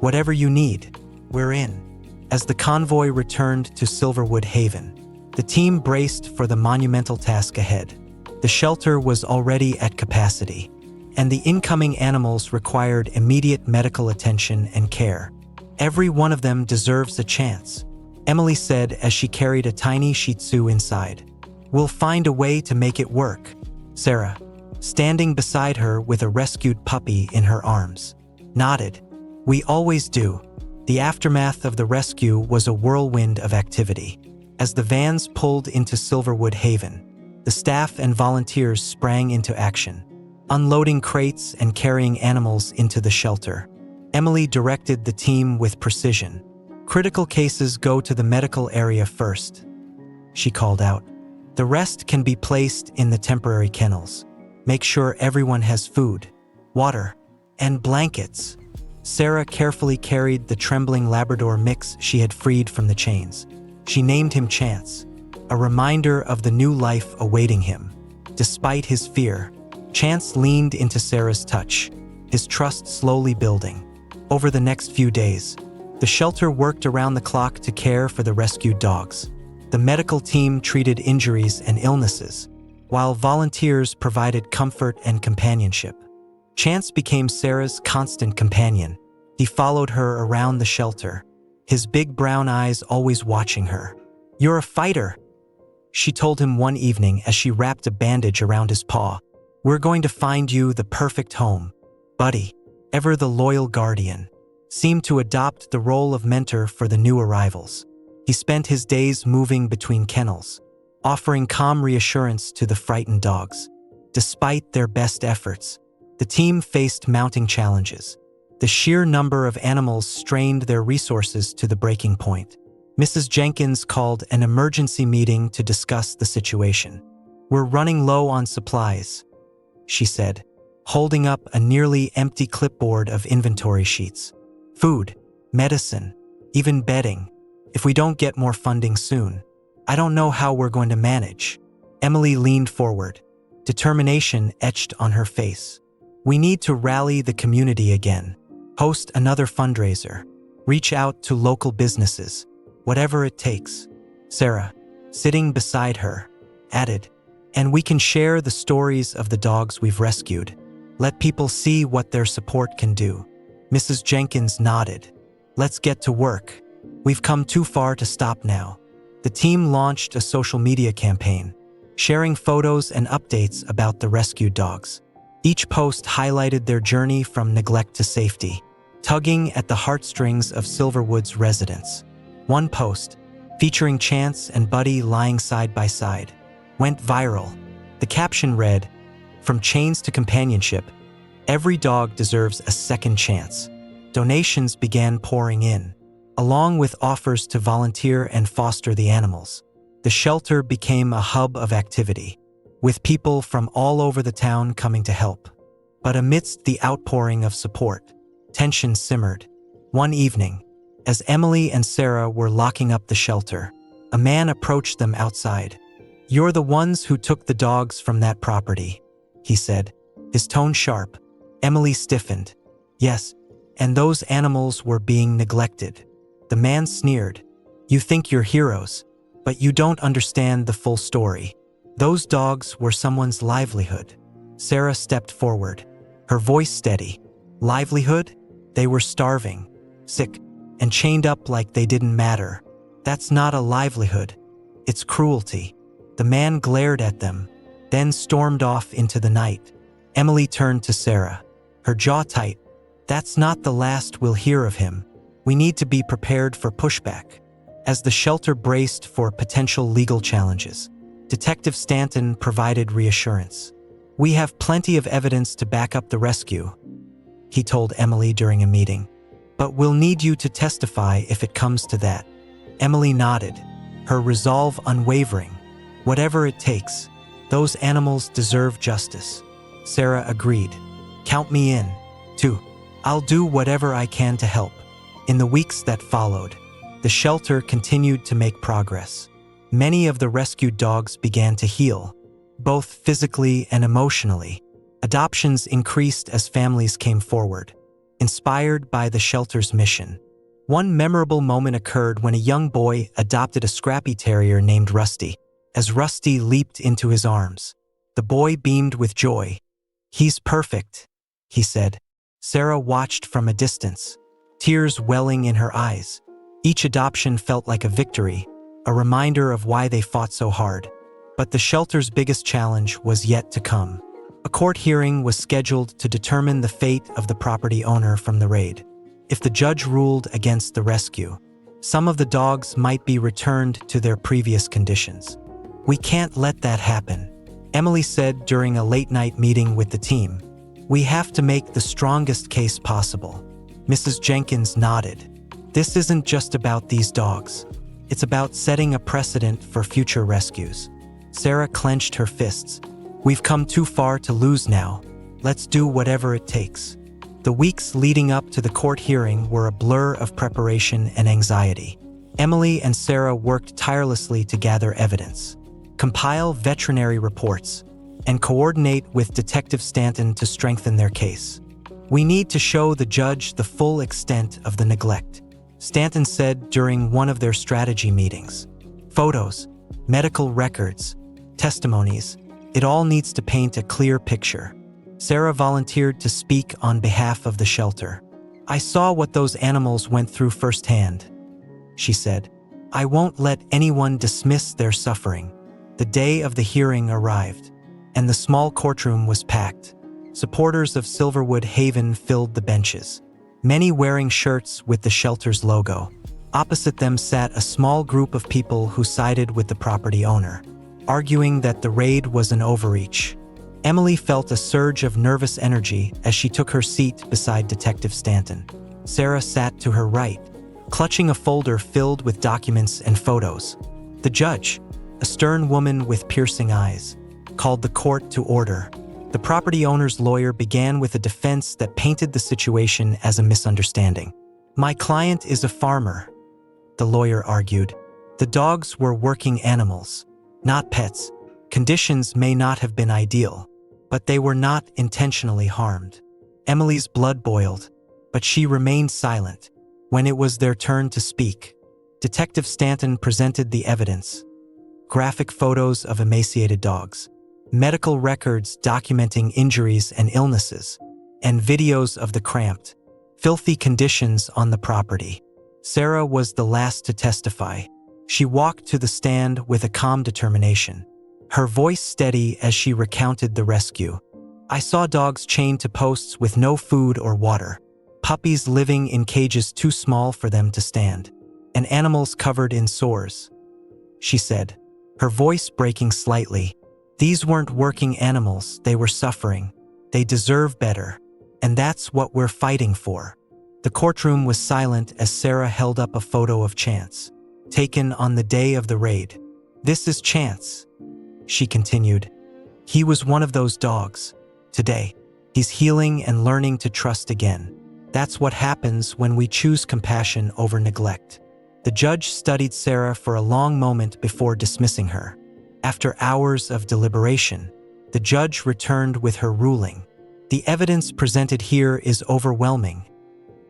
Whatever you need, we're in. As the convoy returned to Silverwood Haven, the team braced for the monumental task ahead. The shelter was already at capacity, and the incoming animals required immediate medical attention and care. Every one of them deserves a chance, Emily said as she carried a tiny Shih Tzu inside. We'll find a way to make it work, Sarah, standing beside her with a rescued puppy in her arms, nodded. We always do. The aftermath of the rescue was a whirlwind of activity. As the vans pulled into Silverwood Haven, the staff and volunteers sprang into action, unloading crates and carrying animals into the shelter. Emily directed the team with precision. Critical cases go to the medical area first, she called out. The rest can be placed in the temporary kennels. Make sure everyone has food, water, and blankets. Sarah carefully carried the trembling Labrador mix she had freed from the chains. She named him Chance, a reminder of the new life awaiting him. Despite his fear, Chance leaned into Sarah's touch, his trust slowly building. Over the next few days, the shelter worked around the clock to care for the rescued dogs. The medical team treated injuries and illnesses, while volunteers provided comfort and companionship. Chance became Sarah's constant companion. He followed her around the shelter, his big brown eyes always watching her. You're a fighter, she told him one evening as she wrapped a bandage around his paw. We're going to find you the perfect home. Buddy, ever the loyal guardian, seemed to adopt the role of mentor for the new arrivals. He spent his days moving between kennels, offering calm reassurance to the frightened dogs. Despite their best efforts, the team faced mounting challenges. The sheer number of animals strained their resources to the breaking point. Mrs. Jenkins called an emergency meeting to discuss the situation. We're running low on supplies, she said, holding up a nearly empty clipboard of inventory sheets. Food, medicine, even bedding. If we don't get more funding soon, I don't know how we're going to manage. Emily leaned forward, determination etched on her face. We need to rally the community again, host another fundraiser, reach out to local businesses, whatever it takes. Sarah, sitting beside her, added, and we can share the stories of the dogs we've rescued. Let people see what their support can do. Mrs. Jenkins nodded. Let's get to work. We've come too far to stop now. The team launched a social media campaign, sharing photos and updates about the rescued dogs. Each post highlighted their journey from neglect to safety, tugging at the heartstrings of Silverwood's residents. One post, featuring Chance and Buddy lying side by side, went viral. The caption read, "From chains to companionship, every dog deserves a second chance." Donations began pouring in, along with offers to volunteer and foster the animals. The shelter became a hub of activity, with people from all over the town coming to help. But amidst the outpouring of support, tension simmered. One evening, as Emily and Sarah were locking up the shelter, a man approached them outside. "You're the ones who took the dogs from that property," he said, his tone sharp. Emily stiffened. "Yes, and those animals were being neglected." The man sneered. "You think you're heroes, but you don't understand the full story. Those dogs were someone's livelihood." Sarah stepped forward, her voice steady. Livelihood? They were starving, sick, and chained up like they didn't matter. That's not a livelihood. It's cruelty. The man glared at them, then stormed off into the night. Emily turned to Sarah, her jaw tight. "That's not the last we'll hear of him. We need to be prepared for pushback." As the shelter braced for potential legal challenges, Detective Stanton provided reassurance. "We have plenty of evidence to back up the rescue," he told Emily during a meeting. "But we'll need you to testify if it comes to that." Emily nodded, her resolve unwavering. "Whatever it takes, those animals deserve justice." Sarah agreed. "Count me in, too. I'll do whatever I can to help." In the weeks that followed, the shelter continued to make progress. Many of the rescued dogs began to heal, both physically and emotionally. Adoptions increased as families came forward, inspired by the shelter's mission. One memorable moment occurred when a young boy adopted a scrappy terrier named Rusty. As Rusty leaped into his arms, the boy beamed with joy. "He's perfect," he said. Sarah watched from a distance, tears welling in her eyes. Each adoption felt like a victory, a reminder of why they fought so hard. But the shelter's biggest challenge was yet to come. A court hearing was scheduled to determine the fate of the property owner from the raid. If the judge ruled against the rescue, some of the dogs might be returned to their previous conditions. "We can't let that happen," Emily said during a late-night meeting with the team. "We have to make the strongest case possible." Mrs. Jenkins nodded. "This isn't just about these dogs. It's about setting a precedent for future rescues." Sarah clenched her fists. "We've come too far to lose now. Let's do whatever it takes." The weeks leading up to the court hearing were a blur of preparation and anxiety. Emily and Sarah worked tirelessly to gather evidence, compile veterinary reports, and coordinate with Detective Stanton to strengthen their case. "We need to show the judge the full extent of the neglect," Stanton said during one of their strategy meetings. "Photos, medical records, testimonies, it all needs to paint a clear picture." Sarah volunteered to speak on behalf of the shelter. "I saw what those animals went through firsthand," she said. "I won't let anyone dismiss their suffering." The day of the hearing arrived, and the small courtroom was packed. Supporters of Silverwood Haven filled the benches, many wearing shirts with the shelter's logo. Opposite them sat a small group of people who sided with the property owner, arguing that the raid was an overreach. Emily felt a surge of nervous energy as she took her seat beside Detective Stanton. Sarah sat to her right, clutching a folder filled with documents and photos. The judge, a stern woman with piercing eyes, called the court to order. The property owner's lawyer began with a defense that painted the situation as a misunderstanding. "My client is a farmer," the lawyer argued. "The dogs were working animals, not pets. Conditions may not have been ideal, but they were not intentionally harmed." Emily's blood boiled, but she remained silent. When it was their turn to speak, Detective Stanton presented the evidence: graphic photos of emaciated dogs, medical records documenting injuries and illnesses, and videos of the cramped, filthy conditions on the property. Sarah was the last to testify. She walked to the stand with a calm determination, her voice steady as she recounted the rescue. "I saw dogs chained to posts with no food or water, puppies living in cages too small for them to stand, and animals covered in sores," she said, her voice breaking slightly. "These weren't working animals, they were suffering. They deserve better, and that's what we're fighting for." The courtroom was silent as Sarah held up a photo of Chance, taken on the day of the raid. "This is Chance," she continued. "He was one of those dogs. Today, he's healing and learning to trust again. That's what happens when we choose compassion over neglect." The judge studied Sarah for a long moment before dismissing her. After hours of deliberation, the judge returned with her ruling. "The evidence presented here is overwhelming,"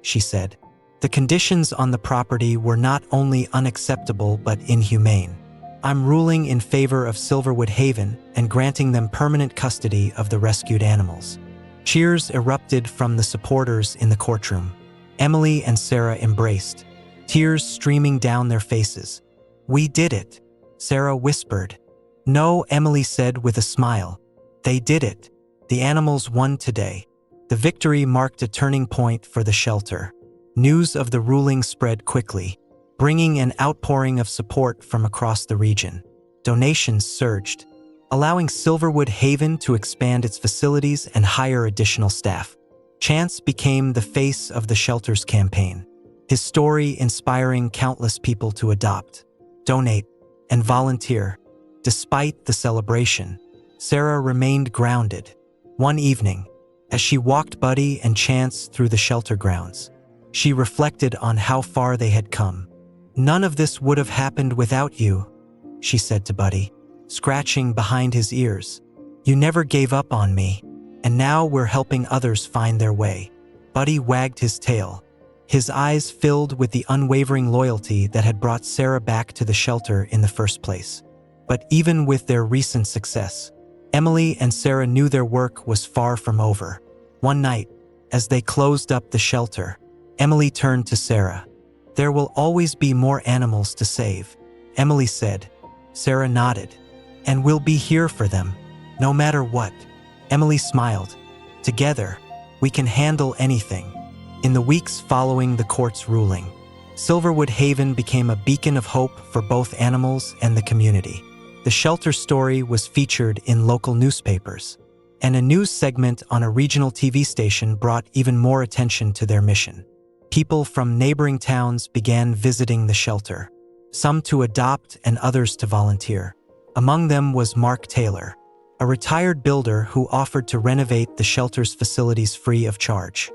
she said. "The conditions on the property were not only unacceptable but inhumane. I'm ruling in favor of Silverwood Haven and granting them permanent custody of the rescued animals." Cheers erupted from the supporters in the courtroom. Emily and Sarah embraced, tears streaming down their faces. "We did it," Sarah whispered. "No," Emily said with a smile. "They did it. The animals won today." The victory marked a turning point for the shelter. News of the ruling spread quickly, bringing an outpouring of support from across the region. Donations surged, allowing Silverwood Haven to expand its facilities and hire additional staff. Chance became the face of the shelter's campaign, his story inspiring countless people to adopt, donate, and volunteer. Despite the celebration, Sarah remained grounded. One evening, as she walked Buddy and Chance through the shelter grounds, she reflected on how far they had come. "None of this would have happened without you," she said to Buddy, scratching behind his ears. "You never gave up on me, and now we're helping others find their way." Buddy wagged his tail, his eyes filled with the unwavering loyalty that had brought Sarah back to the shelter in the first place. But even with their recent success, Emily and Sarah knew their work was far from over. One night, as they closed up the shelter, Emily turned to Sarah. "There will always be more animals to save," Emily said. Sarah nodded. "And we'll be here for them, no matter what." Emily smiled. "Together, we can handle anything." In the weeks following the court's ruling, Silverwood Haven became a beacon of hope for both animals and the community. The shelter story was featured in local newspapers, and a news segment on a regional TV station brought even more attention to their mission. People from neighboring towns began visiting the shelter, some to adopt and others to volunteer. Among them was Mark Taylor, a retired builder who offered to renovate the shelter's facilities free of charge.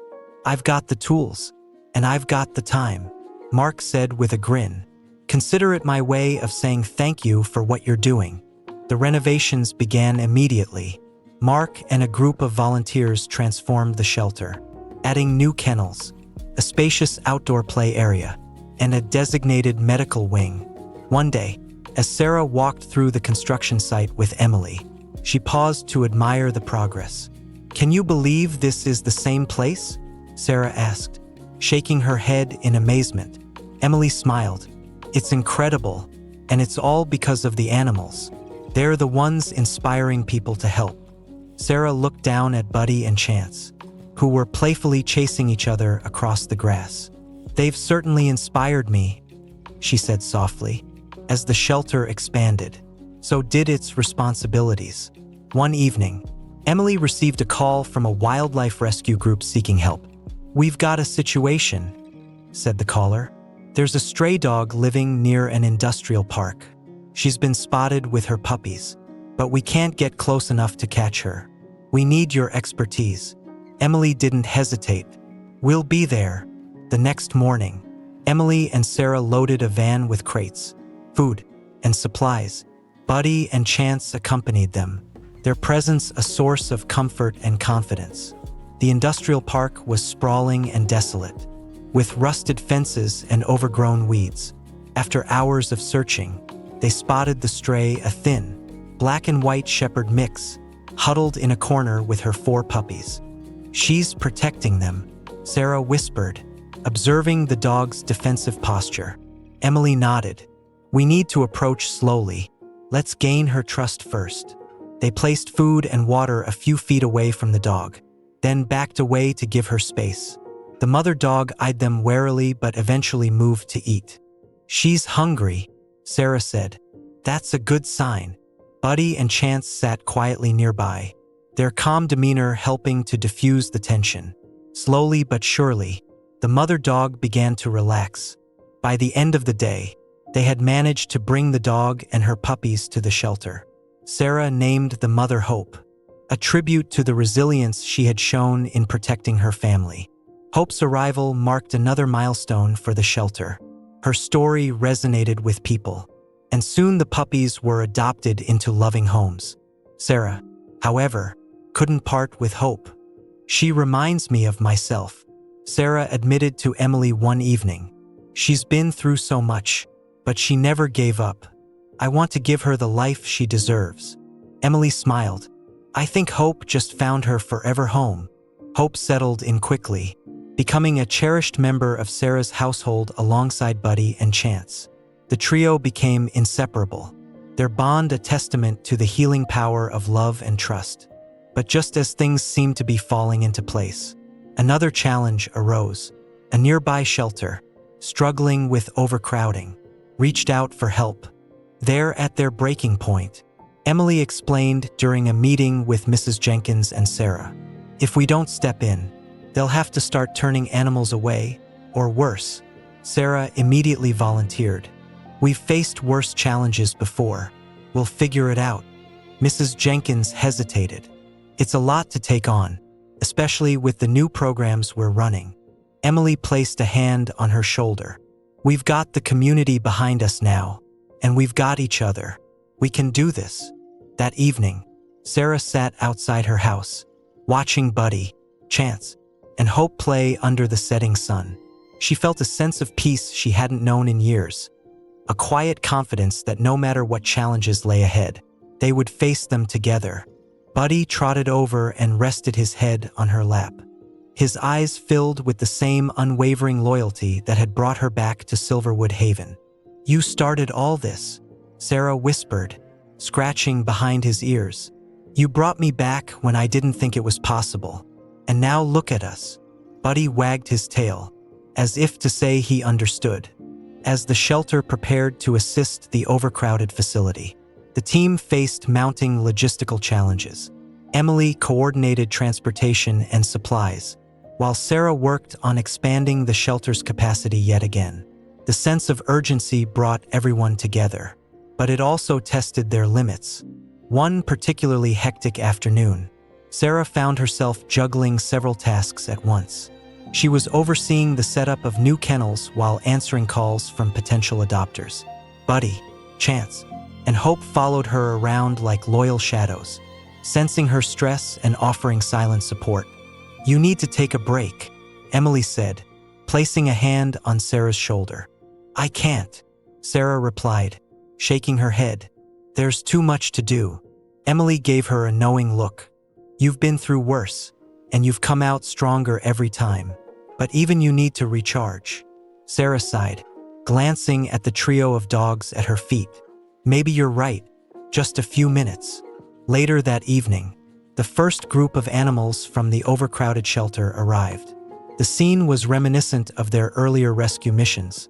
"I've got the tools, and I've got the time," Mark said with a grin. "Consider it my way of saying thank you for what you're doing." The renovations began immediately. Mark and a group of volunteers transformed the shelter, adding new kennels, a spacious outdoor play area, and a designated medical wing. One day, as Sarah walked through the construction site with Emily, she paused to admire the progress. "Can you believe this is the same place?" Sarah asked, shaking her head in amazement. Emily smiled. "It's incredible, and it's all because of the animals. They're the ones inspiring people to help." Sarah looked down at Buddy and Chance, who were playfully chasing each other across the grass. "They've certainly inspired me," she said softly. As the shelter expanded, so did its responsibilities. One evening, Emily received a call from a wildlife rescue group seeking help. "We've got a situation," said the caller. "There's a stray dog living near an industrial park. She's been spotted with her puppies, but we can't get close enough to catch her. We need your expertise." Emily didn't hesitate. "We'll be there." The next morning, Emily and Sarah loaded a van with crates, food, and supplies. Buddy and Chance accompanied them, their presence a source of comfort and confidence. The industrial park was sprawling and desolate, with rusted fences and overgrown weeds. After hours of searching, they spotted the stray, a thin, black and white shepherd mix, huddled in a corner with her 4 puppies. "She's protecting them," Sarah whispered, observing the dog's defensive posture. Emily nodded. "We need to approach slowly. Let's gain her trust first." They placed food and water a few feet away from the dog, then backed away to give her space. The mother dog eyed them warily but eventually moved to eat. "She's hungry," Sarah said. "That's a good sign." Buddy and Chance sat quietly nearby, their calm demeanor helping to diffuse the tension. Slowly but surely, the mother dog began to relax. By the end of the day, they had managed to bring the dog and her puppies to the shelter. Sarah named the mother Hope, a tribute to the resilience she had shown in protecting her family. Hope's arrival marked another milestone for the shelter. Her story resonated with people, and soon the puppies were adopted into loving homes. Sarah, however, couldn't part with Hope. "She reminds me of myself," Sarah admitted to Emily one evening. "She's been through so much, but she never gave up. I want to give her the life she deserves." Emily smiled. "I think Hope just found her forever home." Hope settled in quickly, becoming a cherished member of Sarah's household alongside Buddy and Chance. The trio became inseparable, their bond a testament to the healing power of love and trust. But just as things seemed to be falling into place, another challenge arose. A nearby shelter, struggling with overcrowding, reached out for help. There at their breaking point, Emily explained during a meeting with Mrs. Jenkins and Sarah, "If we don't step in, they'll have to start turning animals away, or worse." Sarah immediately volunteered. "We've faced worse challenges before. We'll figure it out." Mrs. Jenkins hesitated. "It's a lot to take on, especially with the new programs we're running." Emily placed a hand on her shoulder. "We've got the community behind us now, and we've got each other. We can do this." That evening, Sarah sat outside her house, watching Buddy, Chance, and Hope play under the setting sun. She felt a sense of peace she hadn't known in years, a quiet confidence that no matter what challenges lay ahead, they would face them together. Buddy trotted over and rested his head on her lap. His eyes filled with the same unwavering loyalty that had brought her back to Silverwood Haven. "You started all this," Sarah whispered, scratching behind his ears. "You brought me back when I didn't think it was possible. And now look at us." Buddy wagged his tail, as if to say he understood. As the shelter prepared to assist the overcrowded facility, the team faced mounting logistical challenges. Emily coordinated transportation and supplies, while Sarah worked on expanding the shelter's capacity yet again. The sense of urgency brought everyone together, but it also tested their limits. One particularly hectic afternoon, Sarah found herself juggling several tasks at once. She was overseeing the setup of new kennels while answering calls from potential adopters. Buddy, Chance, and Hope followed her around like loyal shadows, sensing her stress and offering silent support. "You need to take a break," Emily said, placing a hand on Sarah's shoulder. "I can't," Sarah replied, shaking her head. "There's too much to do." Emily gave her a knowing look. "You've been through worse, and you've come out stronger every time. But even you need to recharge." Sarah sighed, glancing at the trio of dogs at her feet. "Maybe you're right. Just a few minutes." Later that evening, the first group of animals from the overcrowded shelter arrived. The scene was reminiscent of their earlier rescue missions.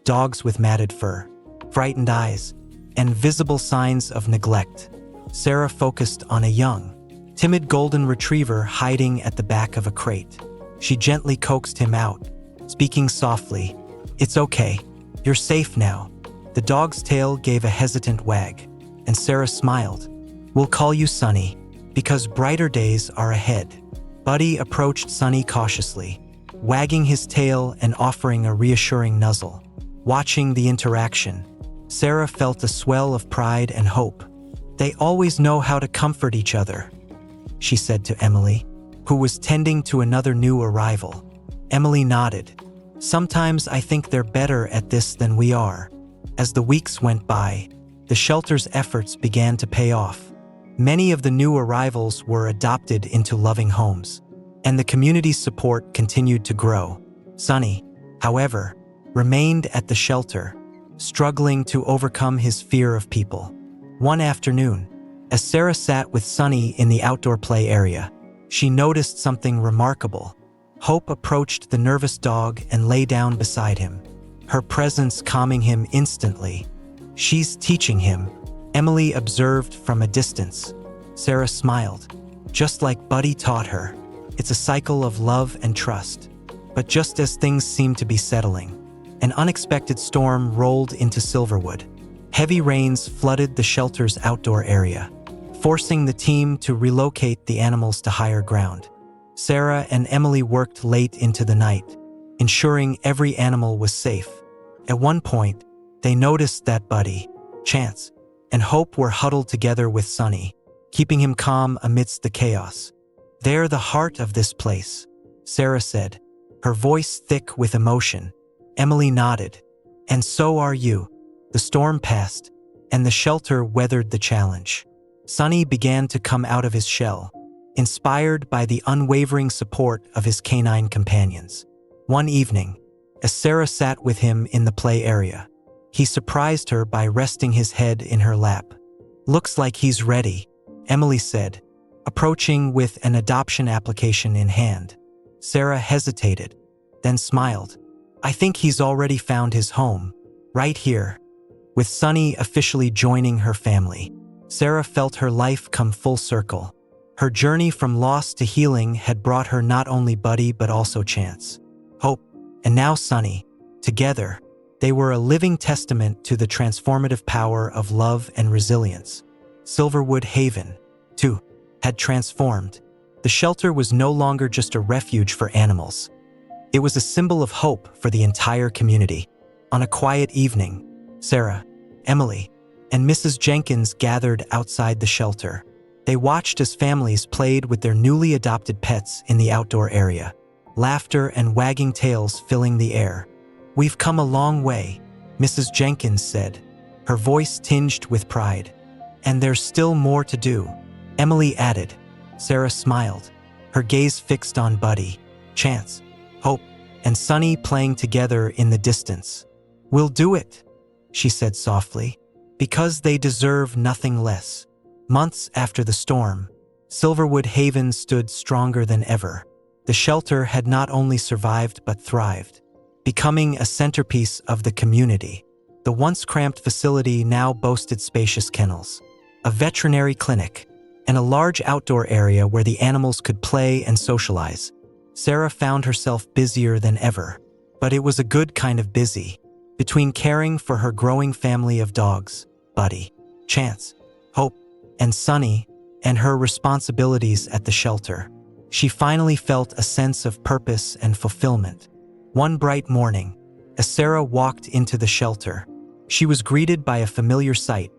Dogs with matted fur, frightened eyes, and visible signs of neglect. Sarah focused on a young, timid golden retriever hiding at the back of a crate. She gently coaxed him out, speaking softly, "It's okay. You're safe now." The dog's tail gave a hesitant wag, and Sarah smiled. "We'll call you Sunny, because brighter days are ahead." Buddy approached Sunny cautiously, wagging his tail and offering a reassuring nuzzle. Watching the interaction, Sarah felt a swell of pride and hope. "They always know how to comfort each other," she said to Emily, who was tending to another new arrival. Emily nodded. "Sometimes I think they're better at this than we are." As the weeks went by, the shelter's efforts began to pay off. Many of the new arrivals were adopted into loving homes, and the community's support continued to grow. Sunny, however, remained at the shelter, struggling to overcome his fear of people. One afternoon, as Sarah sat with Sunny in the outdoor play area, she noticed something remarkable. Hope approached the nervous dog and lay down beside him, her presence calming him instantly. "She's teaching him," Emily observed from a distance. Sarah smiled. "Just like Buddy taught her. It's a cycle of love and trust." But just as things seemed to be settling, an unexpected storm rolled into Silverwood. Heavy rains flooded the shelter's outdoor area, forcing the team to relocate the animals to higher ground. Sarah and Emily worked late into the night, ensuring every animal was safe. At one point, they noticed that Buddy, Chance, and Hope were huddled together with Sunny, keeping him calm amidst the chaos. "They're the heart of this place," Sarah said, her voice thick with emotion. Emily nodded. "And so are you." The storm passed, and the shelter weathered the challenge. Sunny began to come out of his shell, inspired by the unwavering support of his canine companions. One evening, as Sarah sat with him in the play area, he surprised her by resting his head in her lap. "Looks like he's ready," Emily said, approaching with an adoption application in hand. Sarah hesitated, then smiled. "I think he's already found his home, right here." With Sunny officially joining her family, Sarah felt her life come full circle. Her journey from loss to healing had brought her not only Buddy but also Chance, Hope, and now Sunny. Together, they were a living testament to the transformative power of love and resilience. Silverwood Haven, too, had transformed. The shelter was no longer just a refuge for animals. It was a symbol of hope for the entire community. On a quiet evening, Sarah, Emily, and Mrs. Jenkins gathered outside the shelter. They watched as families played with their newly adopted pets in the outdoor area, laughter and wagging tails filling the air. "We've come a long way," Mrs. Jenkins said, her voice tinged with pride. "And there's still more to do," Emily added. Sarah smiled, her gaze fixed on Buddy, Chance, Hope, and Sunny playing together in the distance. "We'll do it," she said softly, "because they deserve nothing less." Months after the storm, Silverwood Haven stood stronger than ever. The shelter had not only survived but thrived, becoming a centerpiece of the community. The once cramped facility now boasted spacious kennels, a veterinary clinic, and a large outdoor area where the animals could play and socialize. Sarah found herself busier than ever, but it was a good kind of busy. Between caring for her growing family of dogs, Buddy, Chance, Hope, and Sunny, and her responsibilities at the shelter, she finally felt a sense of purpose and fulfillment. One bright morning, as Sarah walked into the shelter, she was greeted by a familiar sight.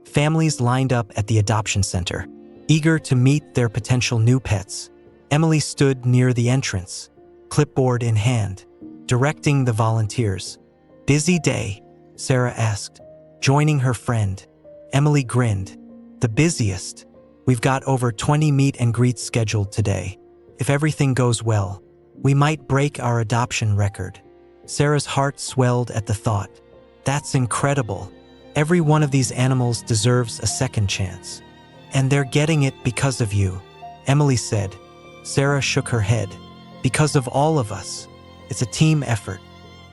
Families lined up at the adoption center, eager to meet their potential new pets. Emily stood near the entrance, clipboard in hand, directing the volunteers. "Busy day?" Sarah asked, joining her friend. Emily grinned. "The busiest. We've got over 20 meet and greets scheduled today. If everything goes well, we might break our adoption record." Sarah's heart swelled at the thought. "That's incredible. Every one of these animals deserves a second chance. And they're getting it because of you," Emily said. Sarah shook her head. "Because of all of us. It's a team effort."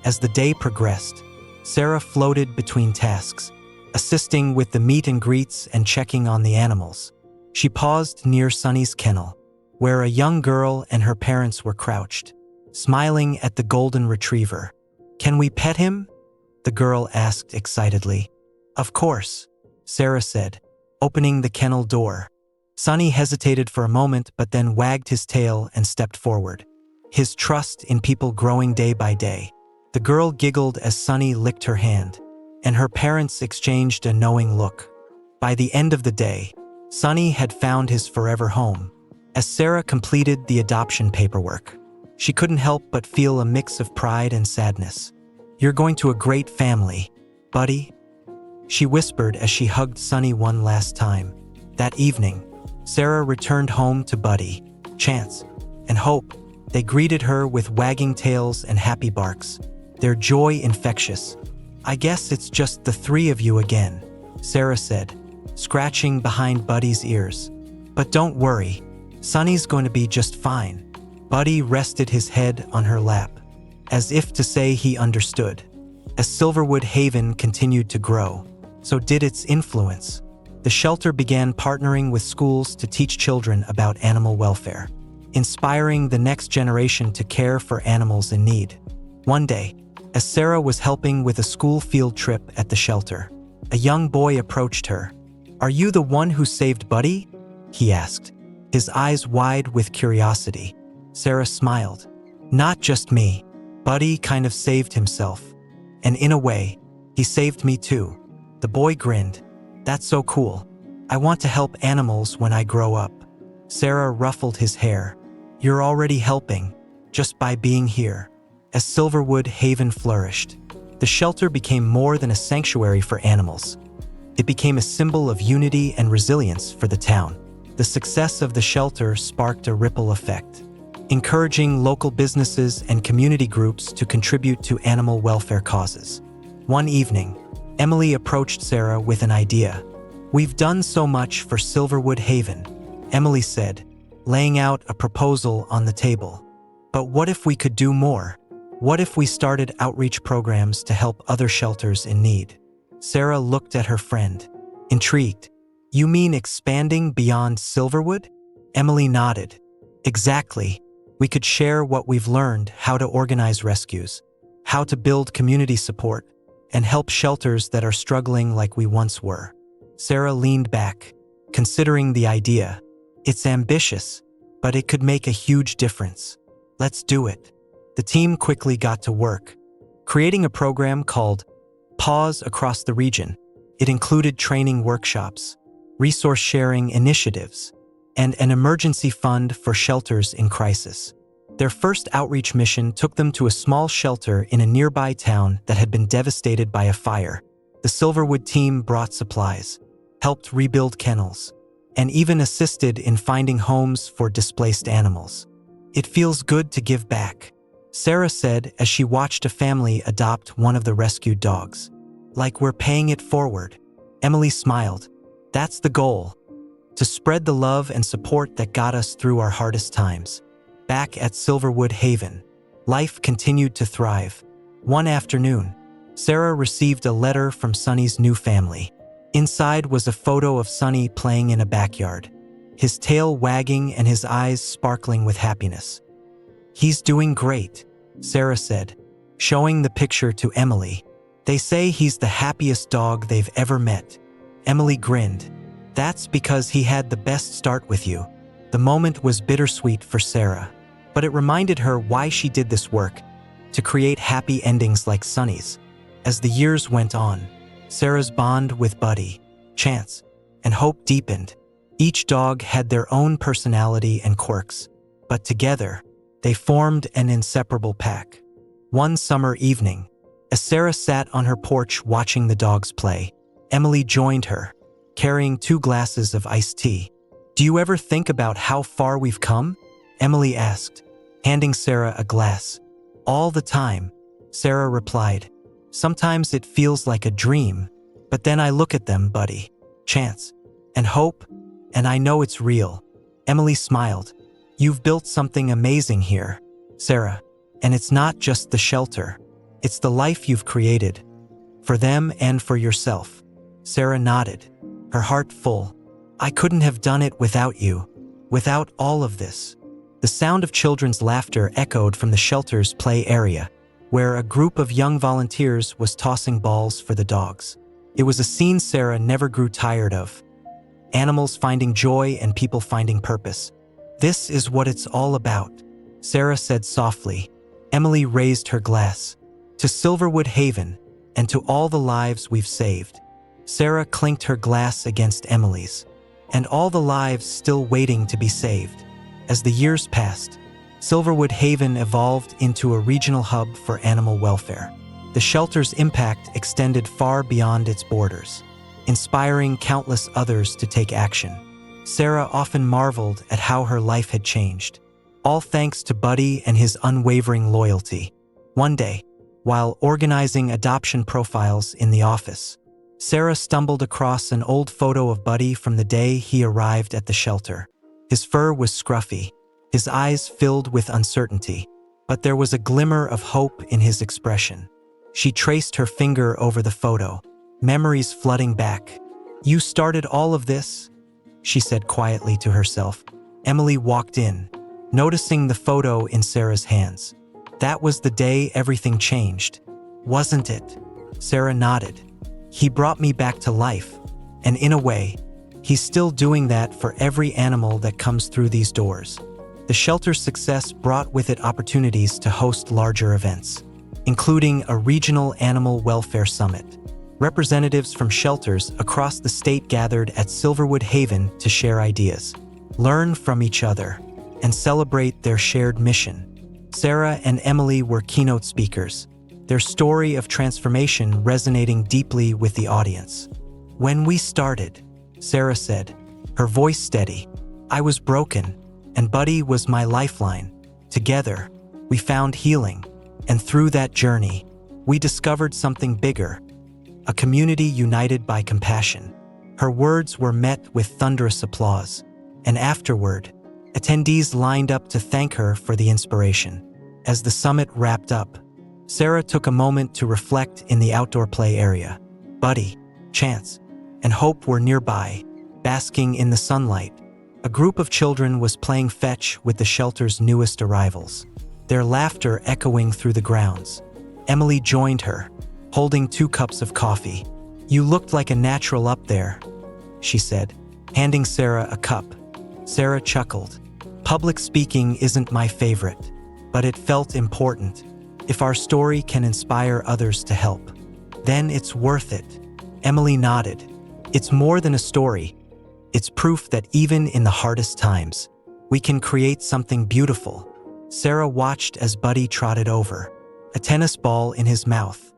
As the day progressed, Sarah floated between tasks, assisting with the meet and greets and checking on the animals. She paused near Sunny's kennel, where a young girl and her parents were crouched, smiling at the golden retriever. "Can we pet him?" the girl asked excitedly. "Of course," Sarah said, opening the kennel door. Sunny hesitated for a moment but then wagged his tail and stepped forward, his trust in people growing day by day. The girl giggled as Sunny licked her hand, and her parents exchanged a knowing look. By the end of the day, Sunny had found his forever home. As Sarah completed the adoption paperwork, she couldn't help but feel a mix of pride and sadness. "You're going to a great family, Buddy," she whispered as she hugged Sunny one last time. That evening, Sarah returned home to Buddy, Chance, and Hope. They greeted her with wagging tails and happy barks, their joy infectious. "I guess it's just the three of you again," Sarah said, scratching behind Buddy's ears. "But don't worry, Sunny's going to be just fine." Buddy rested his head on her lap, as if to say he understood. As Silverwood Haven continued to grow, so did its influence. The shelter began partnering with schools to teach children about animal welfare, inspiring the next generation to care for animals in need. One day, as Sarah was helping with a school field trip at the shelter, a young boy approached her. "Are you the one who saved Buddy?" he asked, his eyes wide with curiosity. Sarah smiled. "Not just me. Buddy kind of saved himself. And in a way, he saved me too." The boy grinned. "That's so cool. I want to help animals when I grow up." Sarah ruffled his hair. "You're already helping, just by being here." As Silverwood Haven flourished, the shelter became more than a sanctuary for animals. It became a symbol of unity and resilience for the town. The success of the shelter sparked a ripple effect, encouraging local businesses and community groups to contribute to animal welfare causes. One evening, Emily approached Sarah with an idea. "We've done so much for Silverwood Haven," Emily said, laying out a proposal on the table. "But what if we could do more? What if we started outreach programs to help other shelters in need?" Sarah looked at her friend, intrigued. "You mean expanding beyond Silverwood?" Emily nodded. "Exactly. We could share what we've learned, how to organize rescues, how to build community support, and help shelters that are struggling like we once were." Sarah leaned back, considering the idea. "It's ambitious, but it could make a huge difference. Let's do it." The team quickly got to work, creating a program called Paws across the region. It included training workshops, resource-sharing initiatives, and an emergency fund for shelters in crisis. Their first outreach mission took them to a small shelter in a nearby town that had been devastated by a fire. The Silverwood team brought supplies, helped rebuild kennels, and even assisted in finding homes for displaced animals. "It feels good to give back," Sarah said as she watched a family adopt one of the rescued dogs. "Like we're paying it forward." Emily smiled. "That's the goal, to spread the love and support that got us through our hardest times." Back at Silverwood Haven, life continued to thrive. One afternoon, Sarah received a letter from Sunny's new family. Inside was a photo of Sunny playing in a backyard, his tail wagging and his eyes sparkling with happiness. "He's doing great," Sarah said, showing the picture to Emily. "They say he's the happiest dog they've ever met." Emily grinned. "That's because he had the best start with you." The moment was bittersweet for Sarah, but it reminded her why she did this work, to create happy endings like Sunny's. As the years went on, Sarah's bond with Buddy, Chance, and Hope deepened. Each dog had their own personality and quirks, but together, they formed an inseparable pack. One summer evening, as Sarah sat on her porch watching the dogs play, Emily joined her, carrying 2 glasses of iced tea. "Do you ever think about how far we've come?" Emily asked, handing Sarah a glass. "All the time," Sarah replied. "Sometimes it feels like a dream, but then I look at them, Buddy, Chance, and Hope, and I know it's real." Emily smiled. "You've built something amazing here, Sarah, and it's not just the shelter. It's the life you've created, for them and for yourself." Sarah nodded, her heart full. "I couldn't have done it without you, without all of this." The sound of children's laughter echoed from the shelter's play area, where a group of young volunteers was tossing balls for the dogs. It was a scene Sarah never grew tired of. Animals finding joy and people finding purpose. "This is what it's all about," Sarah said softly. Emily raised her glass. "To Silverwood Haven, and to all the lives we've saved." Sarah clinked her glass against Emily's. "And all the lives still waiting to be saved." As the years passed, Silverwood Haven evolved into a regional hub for animal welfare. The shelter's impact extended far beyond its borders, inspiring countless others to take action. Sarah often marveled at how her life had changed, all thanks to Buddy and his unwavering loyalty. One day, while organizing adoption profiles in the office, Sarah stumbled across an old photo of Buddy from the day he arrived at the shelter. His fur was scruffy, his eyes filled with uncertainty, but there was a glimmer of hope in his expression. She traced her finger over the photo, memories flooding back. "You started all of this?" she said quietly to herself. Emily walked in, noticing the photo in Sarah's hands. "That was the day everything changed, wasn't it?" Sarah nodded. "He brought me back to life, and in a way, he's still doing that for every animal that comes through these doors." The shelter's success brought with it opportunities to host larger events, including a regional animal welfare summit. Representatives from shelters across the state gathered at Silverwood Haven to share ideas, learn from each other, and celebrate their shared mission. Sarah and Emily were keynote speakers, their story of transformation resonating deeply with the audience. "When we started," Sarah said, her voice steady, "I was broken, and Buddy was my lifeline. Together, we found healing, and through that journey, we discovered something bigger, a community united by compassion." Her words were met with thunderous applause, and afterward, attendees lined up to thank her for the inspiration. As the summit wrapped up, Sarah took a moment to reflect in the outdoor play area. Buddy, Chance, and Hope were nearby, basking in the sunlight. A group of children was playing fetch with the shelter's newest arrivals, their laughter echoing through the grounds. Emily joined her, holding 2 cups of coffee. "You looked like a natural up there," she said, handing Sarah a cup. Sarah chuckled. "Public speaking isn't my favorite, but it felt important. If our story can inspire others to help, then it's worth it." Emily nodded. "It's more than a story. It's proof that even in the hardest times, we can create something beautiful. Sarah watched as Buddy trotted over, a tennis ball in his mouth.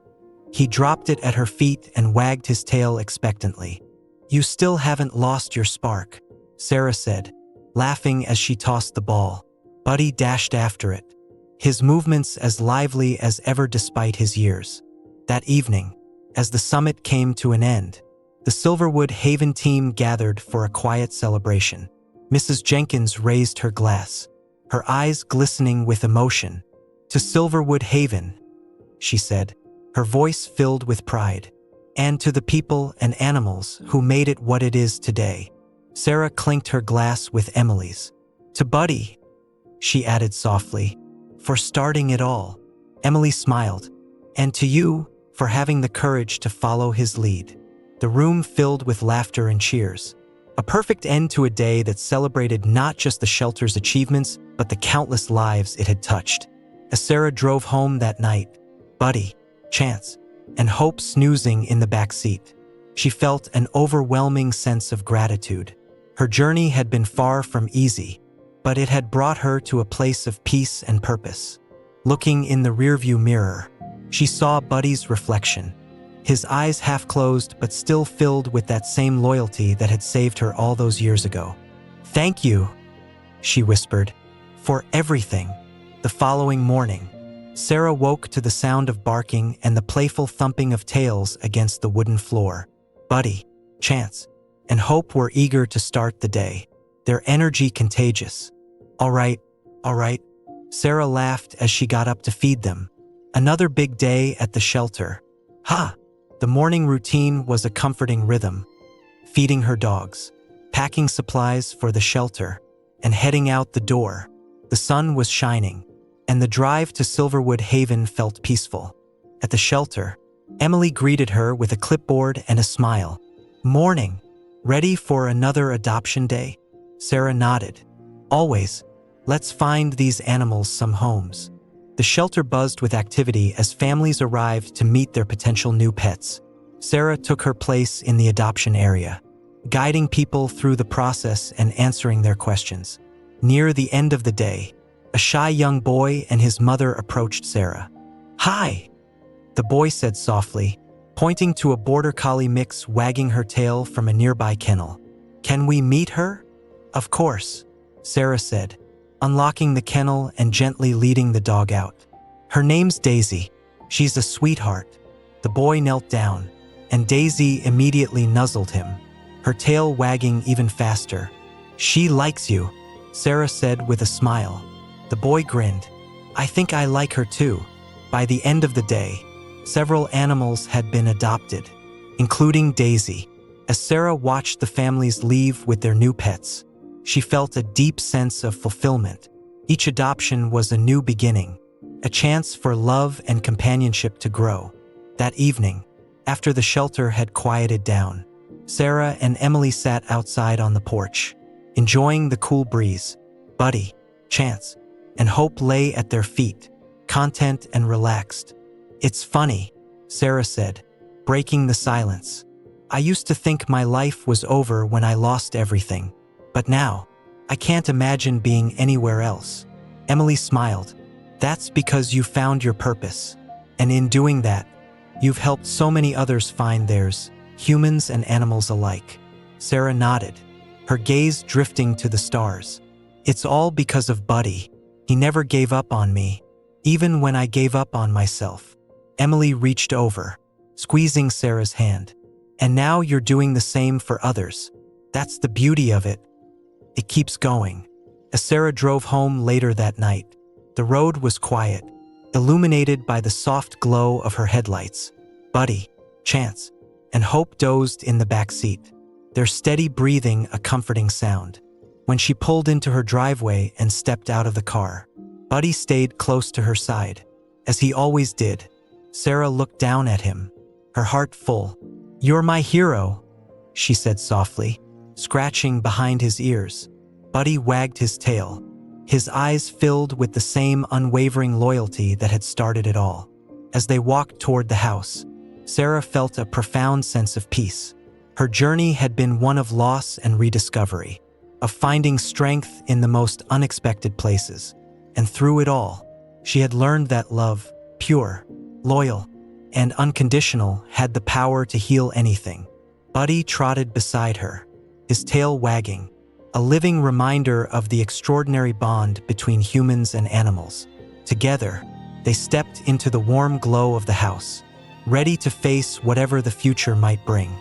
He dropped it at her feet and wagged his tail expectantly. "You still haven't lost your spark," Sarah said, laughing as she tossed the ball. Buddy dashed after it, his movements as lively as ever despite his years. That evening, as the summit came to an end, the Silverwood Haven team gathered for a quiet celebration. Mrs. Jenkins raised her glass, her eyes glistening with emotion. "To Silverwood Haven," she said, her voice filled with pride, "and to the people and animals who made it what it is today." Sarah clinked her glass with Emily's. "To Buddy," she added softly, "for starting it all." Emily smiled. "And to you, for having the courage to follow his lead." The room filled with laughter and cheers. A perfect end to a day that celebrated not just the shelter's achievements, but the countless lives it had touched. As Sarah drove home that night, Buddy, Chance, and Hope snoozing in the back seat, she felt an overwhelming sense of gratitude. Her journey had been far from easy, but it had brought her to a place of peace and purpose. Looking in the rearview mirror, she saw Buddy's reflection, his eyes half closed but still filled with that same loyalty that had saved her all those years ago. "Thank you," she whispered, "for everything." The following morning, Sarah woke to the sound of barking and the playful thumping of tails against the wooden floor. Buddy, Chance, and Hope were eager to start the day, their energy contagious. All right, Sarah laughed as she got up to feed them. Another big day at the shelter. Ha! The morning routine was a comforting rhythm, feeding her dogs, packing supplies for the shelter, and heading out the door. The sun was shining, and the drive to Silverwood Haven felt peaceful. At the shelter, Emily greeted her with a clipboard and a smile. "Morning. Ready for another adoption day?" Sarah nodded. "Always. Let's find these animals some homes." The shelter buzzed with activity as families arrived to meet their potential new pets. Sarah took her place in the adoption area, guiding people through the process and answering their questions. Near the end of the day, a shy young boy and his mother approached Sarah. "Hi," the boy said softly, pointing to a border collie mix wagging her tail from a nearby kennel. "Can we meet her?" "Of course," Sarah said, unlocking the kennel and gently leading the dog out. "Her name's Daisy. She's a sweetheart." The boy knelt down, and Daisy immediately nuzzled him, her tail wagging even faster. "She likes you," Sarah said with a smile. The boy grinned. "I think I like her too." By the end of the day, several animals had been adopted, including Daisy. As Sarah watched the families leave with their new pets, she felt a deep sense of fulfillment. Each adoption was a new beginning, a chance for love and companionship to grow. That evening, after the shelter had quieted down, Sarah and Emily sat outside on the porch, enjoying the cool breeze. Buddy, Chance, and Hope lay at their feet, content and relaxed. "It's funny," Sarah said, breaking the silence. "I used to think my life was over when I lost everything. But now, I can't imagine being anywhere else." Emily smiled. "That's because you found your purpose. And in doing that, you've helped so many others find theirs, humans and animals alike." Sarah nodded, her gaze drifting to the stars. "It's all because of Buddy. He never gave up on me, even when I gave up on myself." Emily reached over, squeezing Sarah's hand. "And now you're doing the same for others. That's the beauty of it. It keeps going." As Sarah drove home later that night, the road was quiet, illuminated by the soft glow of her headlights. Buddy, Chance, and Hope dozed in the back seat, their steady breathing a comforting sound. When she pulled into her driveway and stepped out of the car, Buddy stayed close to her side, as he always did. Sarah looked down at him, her heart full. "You're my hero," she said softly, scratching behind his ears. Buddy wagged his tail, his eyes filled with the same unwavering loyalty that had started it all. As they walked toward the house, Sarah felt a profound sense of peace. Her journey had been one of loss and rediscovery, of finding strength in the most unexpected places. And through it all, she had learned that love, pure, loyal, and unconditional, had the power to heal anything. Buddy trotted beside her, his tail wagging, a living reminder of the extraordinary bond between humans and animals. Together, they stepped into the warm glow of the house, ready to face whatever the future might bring.